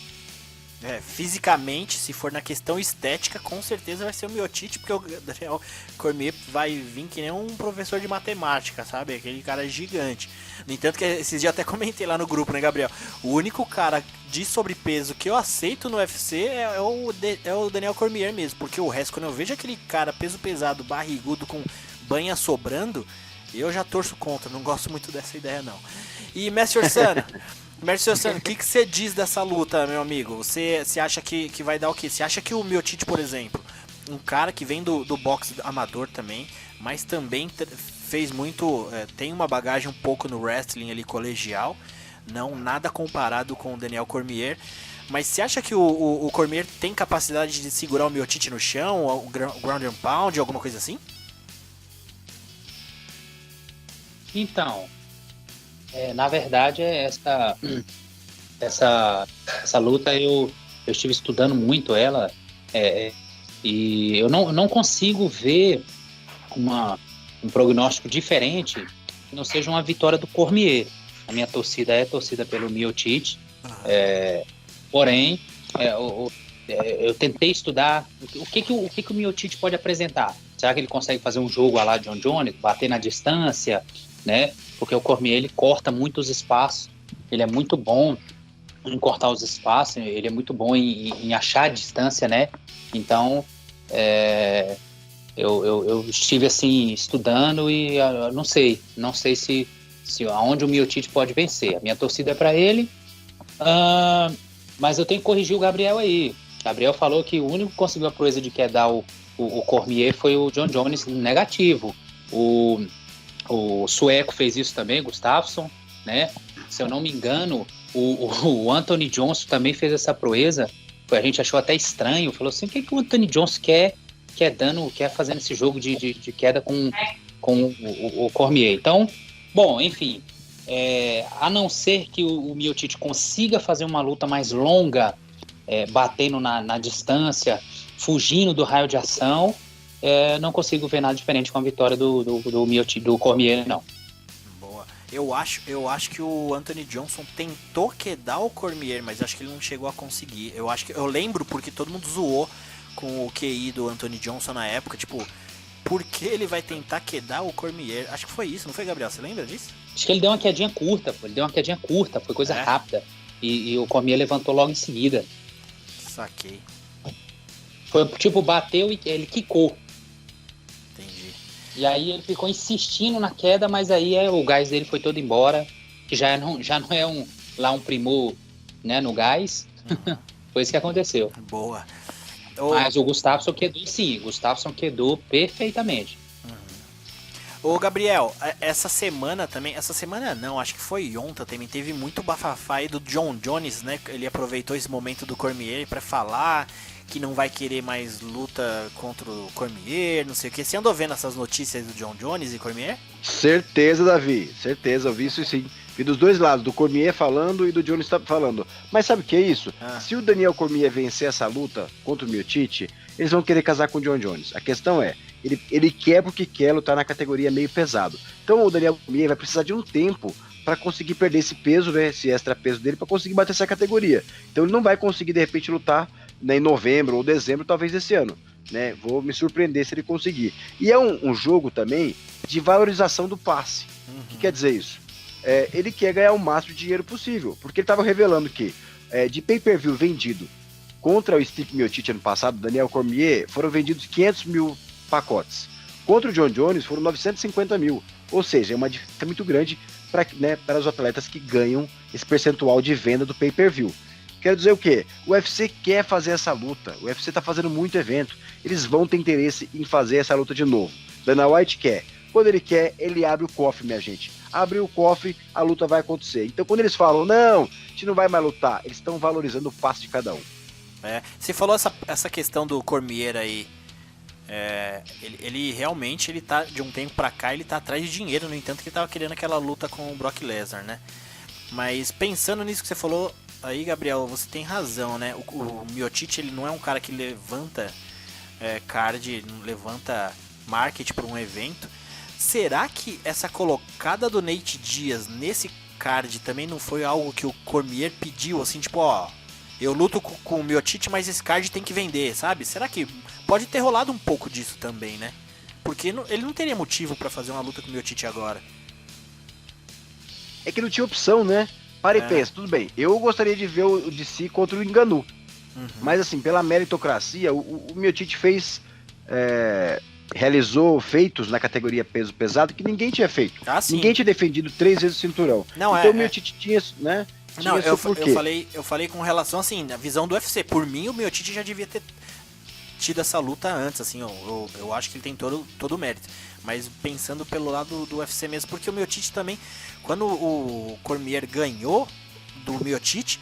Fisicamente, se for na questão estética, com certeza vai ser o Miocic, porque o Daniel Cormier vai vir que nem um professor de matemática, sabe? Aquele cara gigante. No entanto, que esses dias até comentei lá no grupo, né, Gabriel? O único cara de sobrepeso que eu aceito no UFC é o Daniel Cormier mesmo, porque o resto, quando eu vejo aquele cara peso pesado, barrigudo, com banha sobrando, eu já torço contra, não gosto muito dessa ideia, não. E Mestre Orsana... o que você diz dessa luta, meu amigo? Você acha que vai dar o quê? Você acha que o Miocic, por exemplo, um cara que vem do boxe amador também, mas também fez muito, tem uma bagagem um pouco no wrestling ali colegial, não nada comparado com o Daniel Cormier, mas você acha que o Cormier tem capacidade de segurar o Miocic no chão, o ground and pound, alguma coisa assim? Então, na verdade, essa luta eu estive estudando muito ela, e eu não consigo ver um prognóstico diferente que não seja uma vitória do Cormier. A minha torcida é torcida pelo Miocic, porém, eu tentei estudar o que o Miocic pode apresentar. Será que ele consegue fazer um jogo à la John Jones, bater na distância, né? Porque o Cormier, ele corta muitos espaços, ele é muito bom em cortar os espaços, ele é muito bom em achar a distância, né? Então, eu estive assim estudando e não sei se aonde o Miocic pode vencer. A minha torcida é para ele, mas eu tenho que corrigir o Gabriel aí. O Gabriel falou que o único que conseguiu a proeza de quedar o Cormier foi o John Jones, negativo. O sueco fez isso também, Gustafsson, né? Se eu não me engano, o Anthony Johnson também fez essa proeza. A gente achou até estranho, falou assim, o que o Anthony Johnson quer fazendo esse jogo de queda com o Cormier? Então, bom, enfim, a não ser que o Miocic consiga fazer uma luta mais longa, batendo na distância, fugindo do raio de ação, não consigo ver nada diferente com a vitória do Miocic, do Cormier, não. Boa. Eu acho que o Anthony Johnson tentou quedar o Cormier, mas acho que ele não chegou a conseguir. Eu lembro porque todo mundo zoou com o QI do Anthony Johnson na época, tipo, por que ele vai tentar quedar o Cormier? Acho que foi isso, não foi, Gabriel? Você lembra disso? Acho que ele deu uma quedinha curta, foi coisa rápida. E o Cormier levantou logo em seguida. Saquei. Foi tipo, bateu e ele quicou. Entendi. E aí ele ficou insistindo na queda, mas aí o gás dele foi todo embora, que já não é um primor, né, no gás. Foi isso que aconteceu. Boa. Mas o Gustafsson quedou sim, Gustafsson quedou perfeitamente. Ô Gabriel, essa semana não, acho que foi ontem também, teve muito bafafá aí do John Jones, né? Ele aproveitou esse momento do Cormier pra falar que não vai querer mais luta contra o Cormier, não sei o que. Você andou vendo essas notícias do John Jones e Cormier? Certeza, Davi, certeza, eu vi isso sim. Vi dos dois lados, do Cormier falando e do Jones falando. Mas sabe o que é isso? Se o Daniel Cormier vencer essa luta contra o Miocic, eles vão querer casar com o John Jones. A questão é, ele quer porque quer lutar na categoria meio pesado. Então o Daniel Cormier vai precisar de um tempo para conseguir perder esse peso, né, esse extra peso dele, para conseguir bater essa categoria. Então ele não vai conseguir de repente lutar né, em novembro ou dezembro, talvez desse ano. Né? Vou me surpreender se ele conseguir. E é um jogo também de valorização do passe. O que quer dizer isso? Ele quer ganhar o máximo de dinheiro possível, porque ele estava revelando que de pay-per-view vendido contra o Stipe Miocic ano passado, Daniel Cormier, foram vendidos 500 mil pacotes. Contra o John Jones foram 950 mil. Ou seja, é uma diferença muito grande para os atletas que ganham esse percentual de venda do pay-per-view. Quero dizer o quê? O UFC quer fazer essa luta. O UFC está fazendo muito evento. Eles vão ter interesse em fazer essa luta de novo. Dana White quer. Quando ele quer, ele abre o cofre, minha gente. Abre o cofre, a luta vai acontecer. Então, quando eles falam, não, a gente não vai mais lutar, eles estão valorizando o passe de cada um. Você falou essa questão do Cormier aí. Ele realmente, ele tá, de um tempo pra cá, ele tá atrás de dinheiro. No entanto, que ele tava querendo aquela luta com o Brock Lesnar, né? Mas pensando nisso que você falou aí, Gabriel, você tem razão, né? O Miocic, ele não é um cara que levanta card, não levanta market para um evento. Será que essa colocada do Nate Diaz nesse card também não foi algo que o Cormier pediu, assim, tipo, ó, eu luto com o Miocic, mas esse card tem que vender, sabe? Será que pode ter rolado um pouco disso também, né? Porque ele não teria motivo para fazer uma luta com o Miocic agora. É que não tinha opção, né? Para e pensa, tudo bem. Eu gostaria de ver o DC contra o Ngannou. Mas assim, pela meritocracia, o Miocic realizou feitos na categoria peso pesado que ninguém tinha feito. Ninguém tinha defendido 3 vezes o cinturão. Não, então o Miocic tinha, né? Não, eu falei com relação, assim, na visão do UFC. Por mim, o Miocic já devia ter tido essa luta antes, assim, eu acho que ele tem todo o mérito. Mas pensando pelo lado do UFC mesmo, porque o Miocic também, quando o Cormier ganhou do Miocic,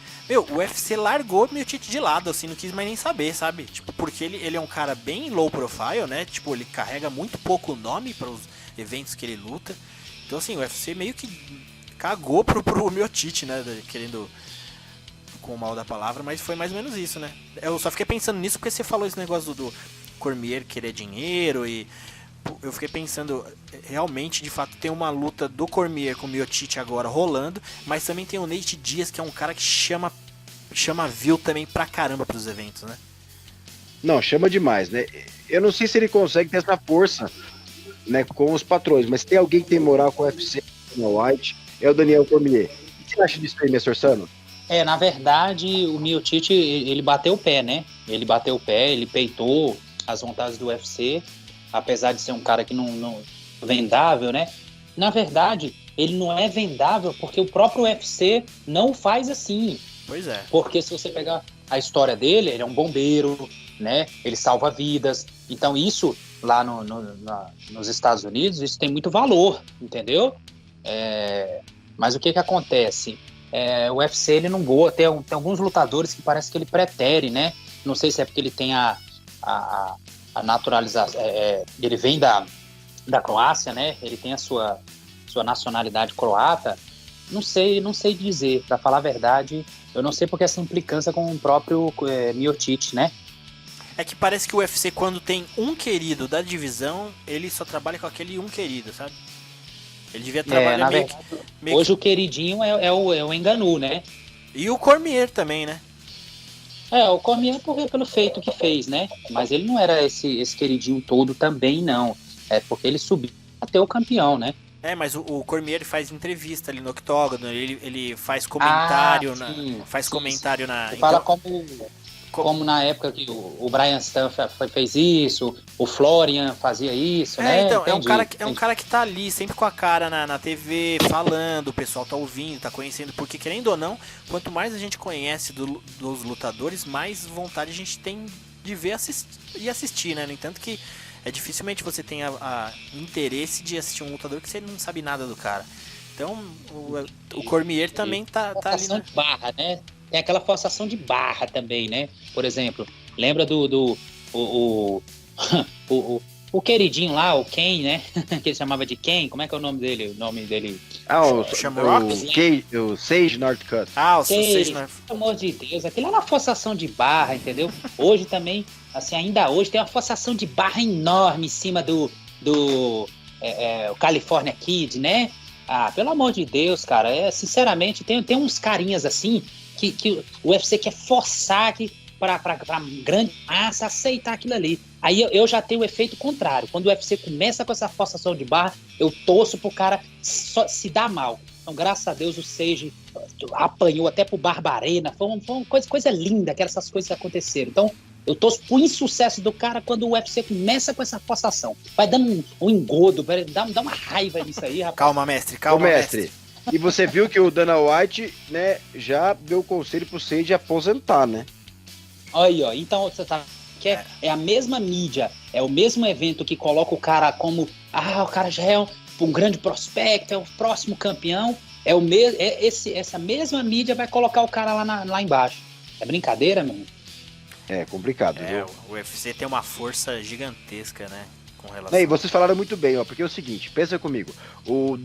o UFC largou o Miocic de lado, assim, não quis mais nem saber, sabe? Tipo, porque ele é um cara bem low profile, né? Tipo, ele carrega muito pouco nome para os eventos que ele luta. Então, assim, o UFC meio que cagou pro Miocic, né? Querendo, com o mal da palavra, mas foi mais ou menos isso, né? Eu só fiquei pensando nisso porque você falou esse negócio do Cormier querer dinheiro e eu fiquei pensando, realmente, de fato, tem uma luta do Cormier com o Miocic agora rolando, mas também tem o Nate Diaz, que é um cara que chama view também pra caramba pros eventos, né? Não, chama demais, né? Eu não sei se ele consegue ter essa força, né, com os patrões, mas tem alguém que tem moral com o UFC, o White, é o Daniel Cormier. O que você acha disso aí, Nestor Sano? Na verdade, o Miocic, ele bateu o pé, né? Ele bateu o pé, ele peitou as vontades do UFC, apesar de ser um cara que não vendável, né? Na verdade, ele não é vendável porque o próprio UFC não faz assim. Pois é. Porque se você pegar a história dele, ele é um bombeiro, né? Ele salva vidas. Então isso, lá nos Estados Unidos, isso tem muito valor, entendeu? Mas o que acontece? O UFC, ele não gosta. Tem alguns lutadores que parece que ele pretere, né? Não sei se é porque ele tem a naturalização, ele vem da Croácia, né? Ele tem a sua nacionalidade croata. Não sei dizer, para falar a verdade, eu não sei porque essa implicância com o próprio Miocic, né? É que parece que o UFC, quando tem um querido da divisão, ele só trabalha com aquele um querido, sabe? Ele devia trabalhar meio hoje o queridinho é o Ngannou, né? E o Cormier também, né? O Cormier pelo feito que fez, né? Mas ele não era esse queridinho todo também, não. É porque ele subiu até o campeão, né? Mas o Cormier faz entrevista ali no octógono, ele faz comentário, comentário na... Você fala como na época que o Brian Stan fez isso, o Florian fazia isso, né? Então, é um cara que tá ali, sempre com a cara na TV, falando, o pessoal tá ouvindo, tá conhecendo, porque querendo ou não, quanto mais a gente conhece dos lutadores, mais vontade a gente tem de ver e assistir, né? No entanto que dificilmente você tem a interesse de assistir um lutador que você não sabe nada do cara. Então, o Cormier também tá ali, né? Barra, né? Tem aquela forçação de barra também, né? Por exemplo, lembra o queridinho lá, o Ken, né? Que ele chamava de Ken. Como é que é o nome dele? O nome dele... o Sage Northcutt. O Sage Northcutt. Pelo amor de Deus, aquilo é uma forçação de barra, entendeu? Hoje também, assim, ainda hoje tem uma forçação de barra enorme em cima do California Kid, né? Pelo amor de Deus, cara, sinceramente, tem uns carinhas assim que o UFC quer forçar pra grande massa aceitar aquilo ali. Aí eu já tenho o efeito contrário. Quando o UFC começa com essa forçação de barra, eu torço pro cara só se dar mal. Então, graças a Deus, o Sage apanhou até pro Barbarena. Foi uma coisa linda, que essas coisas aconteceram. Então, eu torço pro insucesso do cara quando o UFC começa com essa forçação. Vai dando um engodo, dá uma raiva nisso aí, rapaz. Calma, mestre, calma, mestre. E você viu que o Dana White, né, já deu o conselho pro Sage aposentar, né? Aí, ó, então você tá... É a mesma mídia, é o mesmo evento que coloca o cara como... o cara já é um grande prospecto, é o próximo campeão. Essa mesma mídia vai colocar o cara lá embaixo. É brincadeira, mano? É complicado, viu? O UFC tem uma força gigantesca, né? Com relação... E vocês falaram muito bem, ó, porque é o seguinte, pensa comigo, o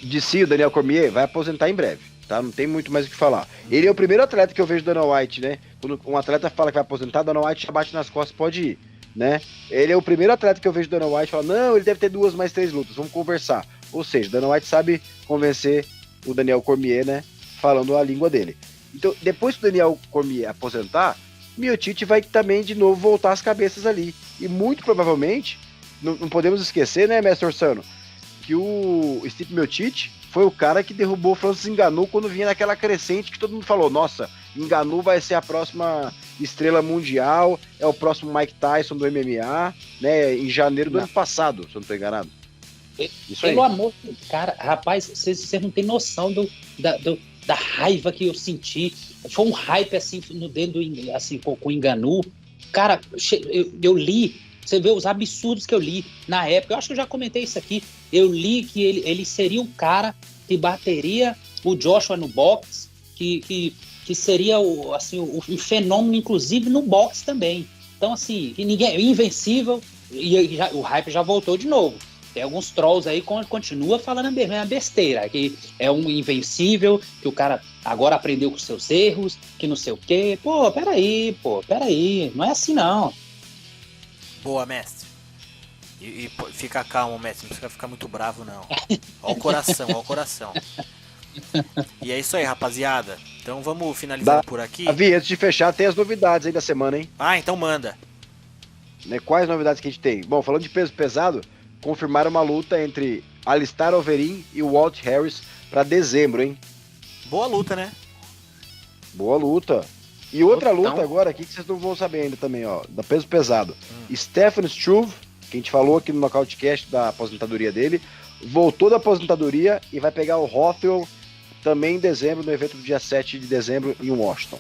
DC, o Daniel Cormier, vai aposentar em breve, tá? Não tem muito mais o que falar. Ele é o primeiro atleta que eu vejo do Dana White, né? Quando um atleta fala que vai aposentar, Dana White já bate nas costas, pode ir, né? Ele é o primeiro atleta que eu vejo do Dana White e fala, não, ele deve ter 2 mais 3 lutas, vamos conversar. Ou seja, Dana White sabe convencer o Daniel Cormier, né? Falando a língua dele. Então, depois que o Daniel Cormier aposentar, Miocic vai também de novo voltar as cabeças ali. E muito provavelmente, não podemos esquecer, né, Mestre Orsano, que o Stipe Miocic foi o cara que derrubou o Francis Ngannou quando vinha naquela crescente que todo mundo falou, nossa, Ngannou vai ser a próxima estrela mundial, é o próximo Mike Tyson do MMA, né, em janeiro do ano passado, se eu não estou enganado. Isso pelo amor, cara, rapaz, vocês não tem noção da raiva que eu senti. Foi um hype assim no dedo, assim, com o Ngannou. Cara, eu li, você vê os absurdos que eu li na época. Eu acho que eu já comentei isso aqui. Eu li que ele seria um cara que bateria o Joshua no boxe, que seria um fenômeno, inclusive no boxe também. Então, assim, que ninguém é invencível, e o hype já voltou de novo. Tem alguns trolls aí que continua falando a mesma besteira, que é um invencível, que o cara agora aprendeu com seus erros, que não sei o quê. Peraí, não é assim não. Boa, mestre. E fica calmo, mestre, não precisa ficar muito bravo, não. Ó o coração. E é isso aí, rapaziada. Então vamos finalizar por aqui. Davi, antes de fechar, tem as novidades aí da semana, hein? Então manda. Né, quais novidades que a gente tem? Bom, falando de peso pesado, confirmaram uma luta entre Alistair Overeem e o Walt Harris para dezembro, hein? Boa luta, né? Boa luta. E outra luta agora aqui que vocês não vão saber ainda também, ó, da peso pesado. Stefan Struve, que a gente falou aqui no Nocautecast da aposentadoria dele, voltou da aposentadoria e vai pegar o Rothwell também em dezembro, no evento do dia 7 de dezembro em Washington.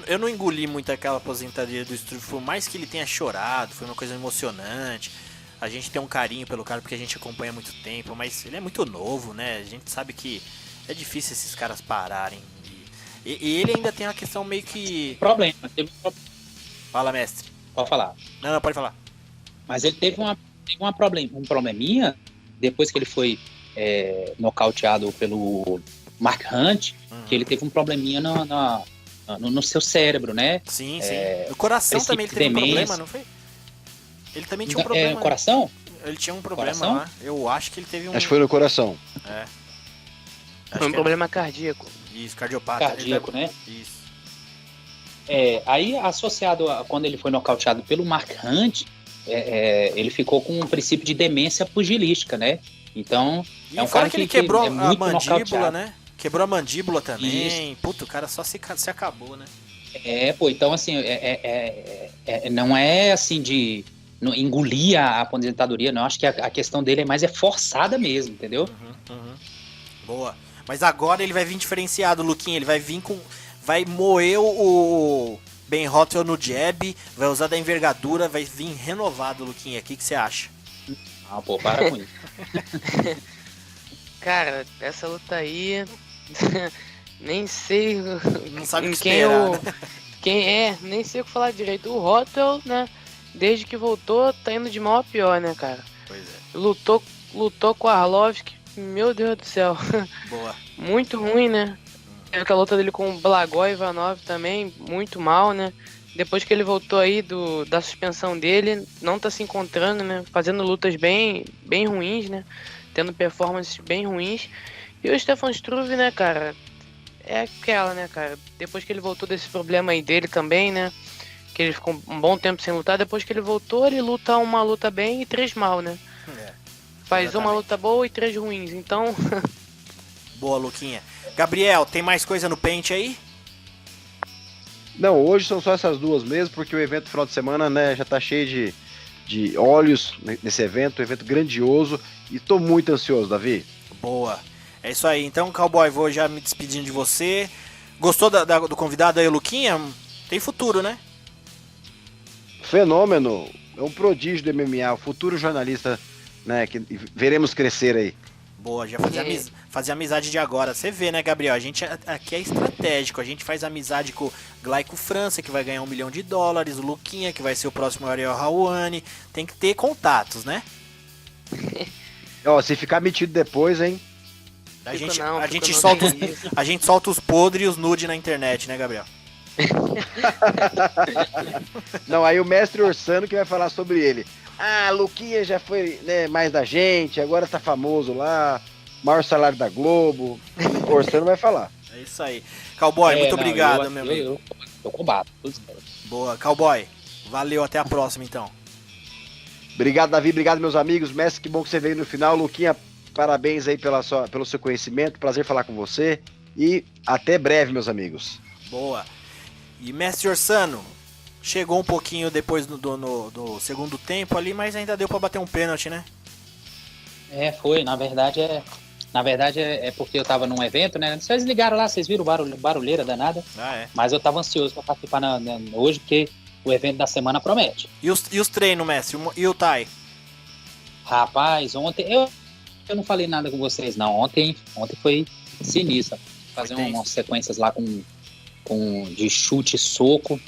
Eu não engoli muito aquela aposentadoria do Struve, por mais que ele tenha chorado, foi uma coisa emocionante. A gente tem um carinho pelo cara porque a gente acompanha há muito tempo, mas ele é muito novo, né? A gente sabe que é difícil esses caras pararem. E ele ainda tem uma questão meio que... Problema. Fala, mestre. Pode falar. Não, pode falar. Mas ele teve um probleminha depois que ele foi nocauteado pelo Mark Hunt, que ele teve um probleminha no seu cérebro, né? Sim. No coração também ele teve um problema, não foi? Ele também tinha um problema. No coração? Ele tinha um problema lá. Eu acho que ele teve um... Acho que foi no coração. Foi um problema cardíaco. Isso, cardiopata. Cardíaco, né? Isso. Aí, associado quando ele foi nocauteado pelo Mark Hunt, ele ficou com um princípio de demência pugilística, né? Então, é um cara que ele quebrou a mandíbula, né? Quebrou a mandíbula também. Isso. Puta, o cara só se acabou, né? Então, assim, não é assim de engolir a aposentadoria, não. Acho que a questão dele é forçada mesmo, entendeu? Boa. Mas agora ele vai vir diferenciado, Luquinha. Ele vai vir vai moer o Ben Rothwell no jab, vai usar da envergadura, vai vir renovado, Luquinha. O que você acha? Para com isso. Cara, essa luta aí... nem sei... Não sabe o que esperar, né? Nem sei o que falar direito. O Rothwell, né? Desde que voltou, tá indo de mal a pior, né, cara? Pois é. Lutou com o Arlovski. Meu Deus do céu. Boa. Muito ruim, né? Teve aquela luta dele com o Blagoy Ivanov também, muito mal, né? Depois que ele voltou aí da suspensão dele, não tá se encontrando, né? Fazendo lutas bem ruins, né? Tendo performances bem ruins. E o Stefan Struve, né, cara? é aquela, né, cara? Depois que ele voltou desse problema aí dele também, né? Que ele ficou um bom tempo sem lutar. Depois que ele voltou, ele luta uma luta bem e 3 mal, né? Faz exatamente. uma luta boa e 3 ruins, então... Boa, Luquinha. Gabriel, tem mais coisa no pente aí? Não, hoje são só essas duas mesmo, porque o evento final de semana, né, já tá cheio de olhos nesse evento, um evento grandioso, e tô muito ansioso, Davi. Boa. É isso aí. Então, Cowboy, vou já me despedindo de você. Gostou do convidado aí, Luquinha? Tem futuro, né? Fenômeno, é um prodígio do MMA, o futuro jornalista, né, que veremos crescer aí. Boa, já fazer amizade de agora. Você vê, né, Gabriel? A gente aqui é estratégico. A gente faz amizade com o Glaico França, que vai ganhar $1 milhão, o Luquinha, que vai ser o próximo Ariel Helwani. Tem que ter contatos, né? Ó, se ficar metido depois, hein? A gente solta os podres e os nude na internet, né, Gabriel? Não, aí o mestre Orsano que vai falar sobre ele. Ah, Luquinha já foi, né, mais da gente, agora tá famoso lá, maior salário da Globo. O Orsano vai falar. É isso aí. Cowboy, muito obrigado, meu amigo. Eu combato. Boa, Cowboy. Valeu, até a próxima, então. Obrigado, Davi, obrigado, meus amigos. Mestre, que bom que você veio no final. Luquinha, parabéns aí pelo seu conhecimento, prazer falar com você. E até breve, meus amigos. Boa. E mestre Orsano, chegou um pouquinho depois do segundo tempo ali, mas ainda deu pra bater um pênalti, né? Foi. Na verdade é porque eu tava num evento, né? Vocês ligaram lá, vocês viram barulheira danada. Mas eu tava ansioso pra participar hoje, porque o evento da semana promete. E os treinos, mestre? E o Tai? Rapaz, ontem eu não falei nada com vocês, não. Ontem foi sinistro. Fazer umas sequências lá de chute e soco.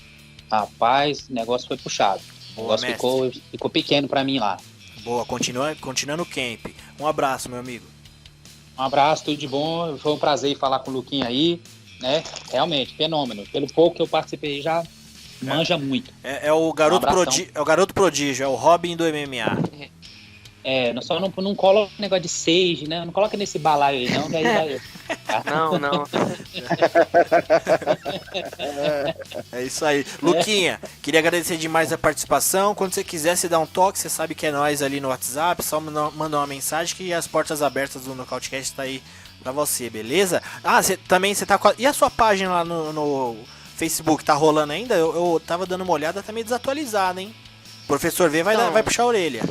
Rapaz, o negócio foi puxado. Boa, o negócio ficou pequeno pra mim lá. Boa, continua no camp. Um abraço, meu amigo. Um abraço, tudo de bom. Foi um prazer falar com o Luquinha aí, né? Realmente, fenômeno. Pelo pouco que eu participei, já manja muito. É o garoto prodígio, é o Robin do MMA. Só não coloca negócio de Sage, né? Não coloca nesse balaio aí, não, que aí vai... Não. É isso aí. Luquinha, queria agradecer demais a participação. Quando você quiser, você dá um toque, você sabe que é nós ali no WhatsApp, só manda uma mensagem que as portas abertas do Nocautecast tá aí pra você, beleza? Você tá com e a sua página lá no Facebook, tá rolando ainda? Eu tava dando uma olhada, tá meio desatualizada, hein? O professor V vai puxar a orelha.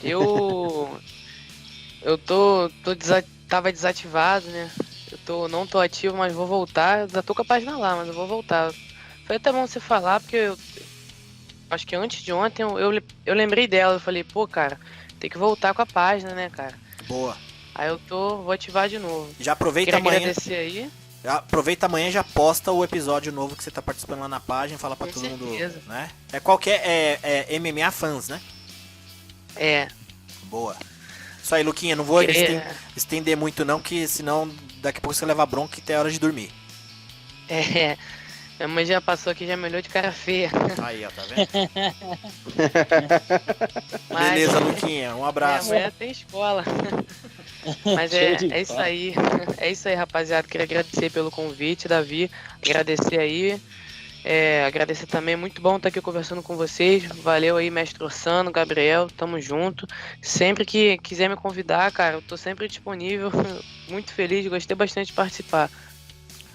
Eu tava desativado, né? Não tô ativo, mas vou voltar. Eu já tô com a página lá, mas eu vou voltar. Foi até bom você falar, porque eu acho que antes de ontem eu lembrei dela. Eu falei, pô, cara, tem que voltar com a página, né, cara? Boa. Aí vou ativar de novo. Já aproveita amanhã. Agradecer aí. Aproveita amanhã e já posta o episódio novo que você tá participando lá na página, fala pra todo mundo, né? É MMA Fans, né? Boa. Isso aí, Luquinha, não vou estender muito não, que senão daqui a pouco você leva bronca e tem hora de dormir. Minha mãe já passou aqui, já me olhou de cara feia. Aí, ó, tá vendo? Beleza, Luquinha, um abraço. Amanhã tem escola. Mas é isso aí. É isso aí, rapaziada. Queria agradecer pelo convite, Davi. Agradecer aí. Agradecer também, muito bom estar aqui conversando com vocês. Valeu aí, mestre Orsano, Gabriel, tamo junto. Sempre que quiser me convidar, cara, eu tô sempre disponível. Muito feliz, gostei bastante de participar.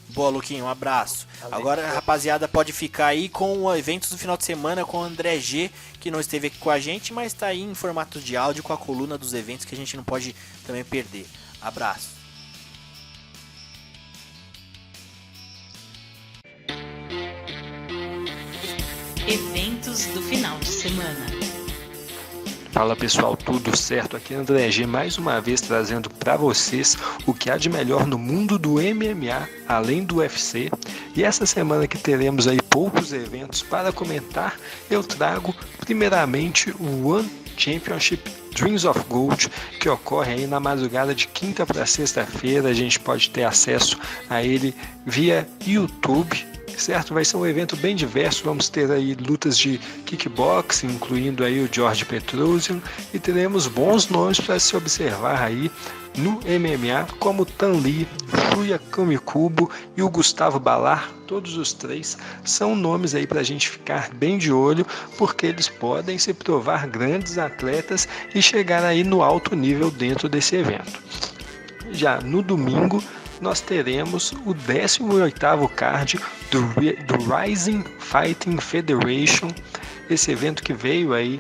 Boa, Luquinha, um abraço. Valeu. Agora, rapaziada, pode ficar aí com o eventos do final de semana com o André G, que não esteve aqui com a gente, mas tá aí em formato de áudio com a coluna dos eventos que a gente não pode também perder. Abraço. Eventos do final de semana. Fala pessoal, tudo certo? Aqui é André G, mais uma vez trazendo para vocês o que há de melhor no mundo do MMA, além do UFC. E essa semana que teremos aí poucos eventos para comentar, eu trago primeiramente o One Championship Dreams of Gold, que ocorre aí na madrugada de quinta para sexta-feira. A gente pode ter acesso a ele via YouTube, certo? Vai ser um evento bem diverso, vamos ter aí lutas de kickboxing, incluindo aí o George Petrosian, e teremos bons nomes para se observar aí no MMA, como Tan Lee, Shuya Kamikubo e o Gustavo Balar. Todos os três são nomes aí para a gente ficar bem de olho, porque eles podem se provar grandes atletas e chegar aí no alto nível dentro desse evento. Já no domingo, nós teremos o 18º card do Rising Fighting Federation, esse evento que veio aí,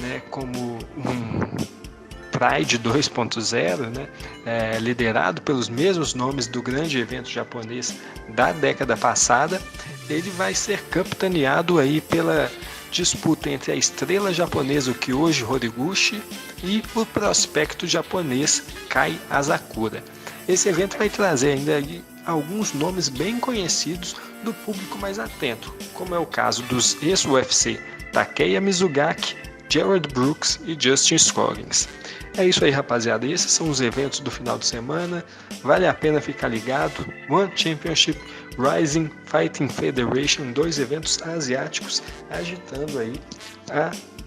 né, como um Pride 2.0, né, liderado pelos mesmos nomes do grande evento japonês da década passada. Ele vai ser capitaneado aí pela disputa entre a estrela japonesa Kyoji Horiguchi e o prospecto japonês Kai Asakura. Esse evento vai trazer ainda alguns nomes bem conhecidos do público mais atento, como é o caso dos ex-UFC Takeya Mizugaki, Gerald Brooks e Justin Scoggins. É isso aí, rapaziada. Esses são os eventos do final de semana. Vale a pena ficar ligado. One Championship, Rising Fighting Federation, 2 eventos asiáticos agitando aí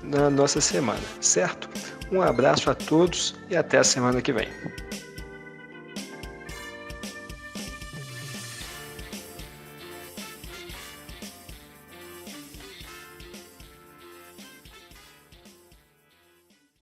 na nossa semana, certo? Um abraço a todos e até a semana que vem.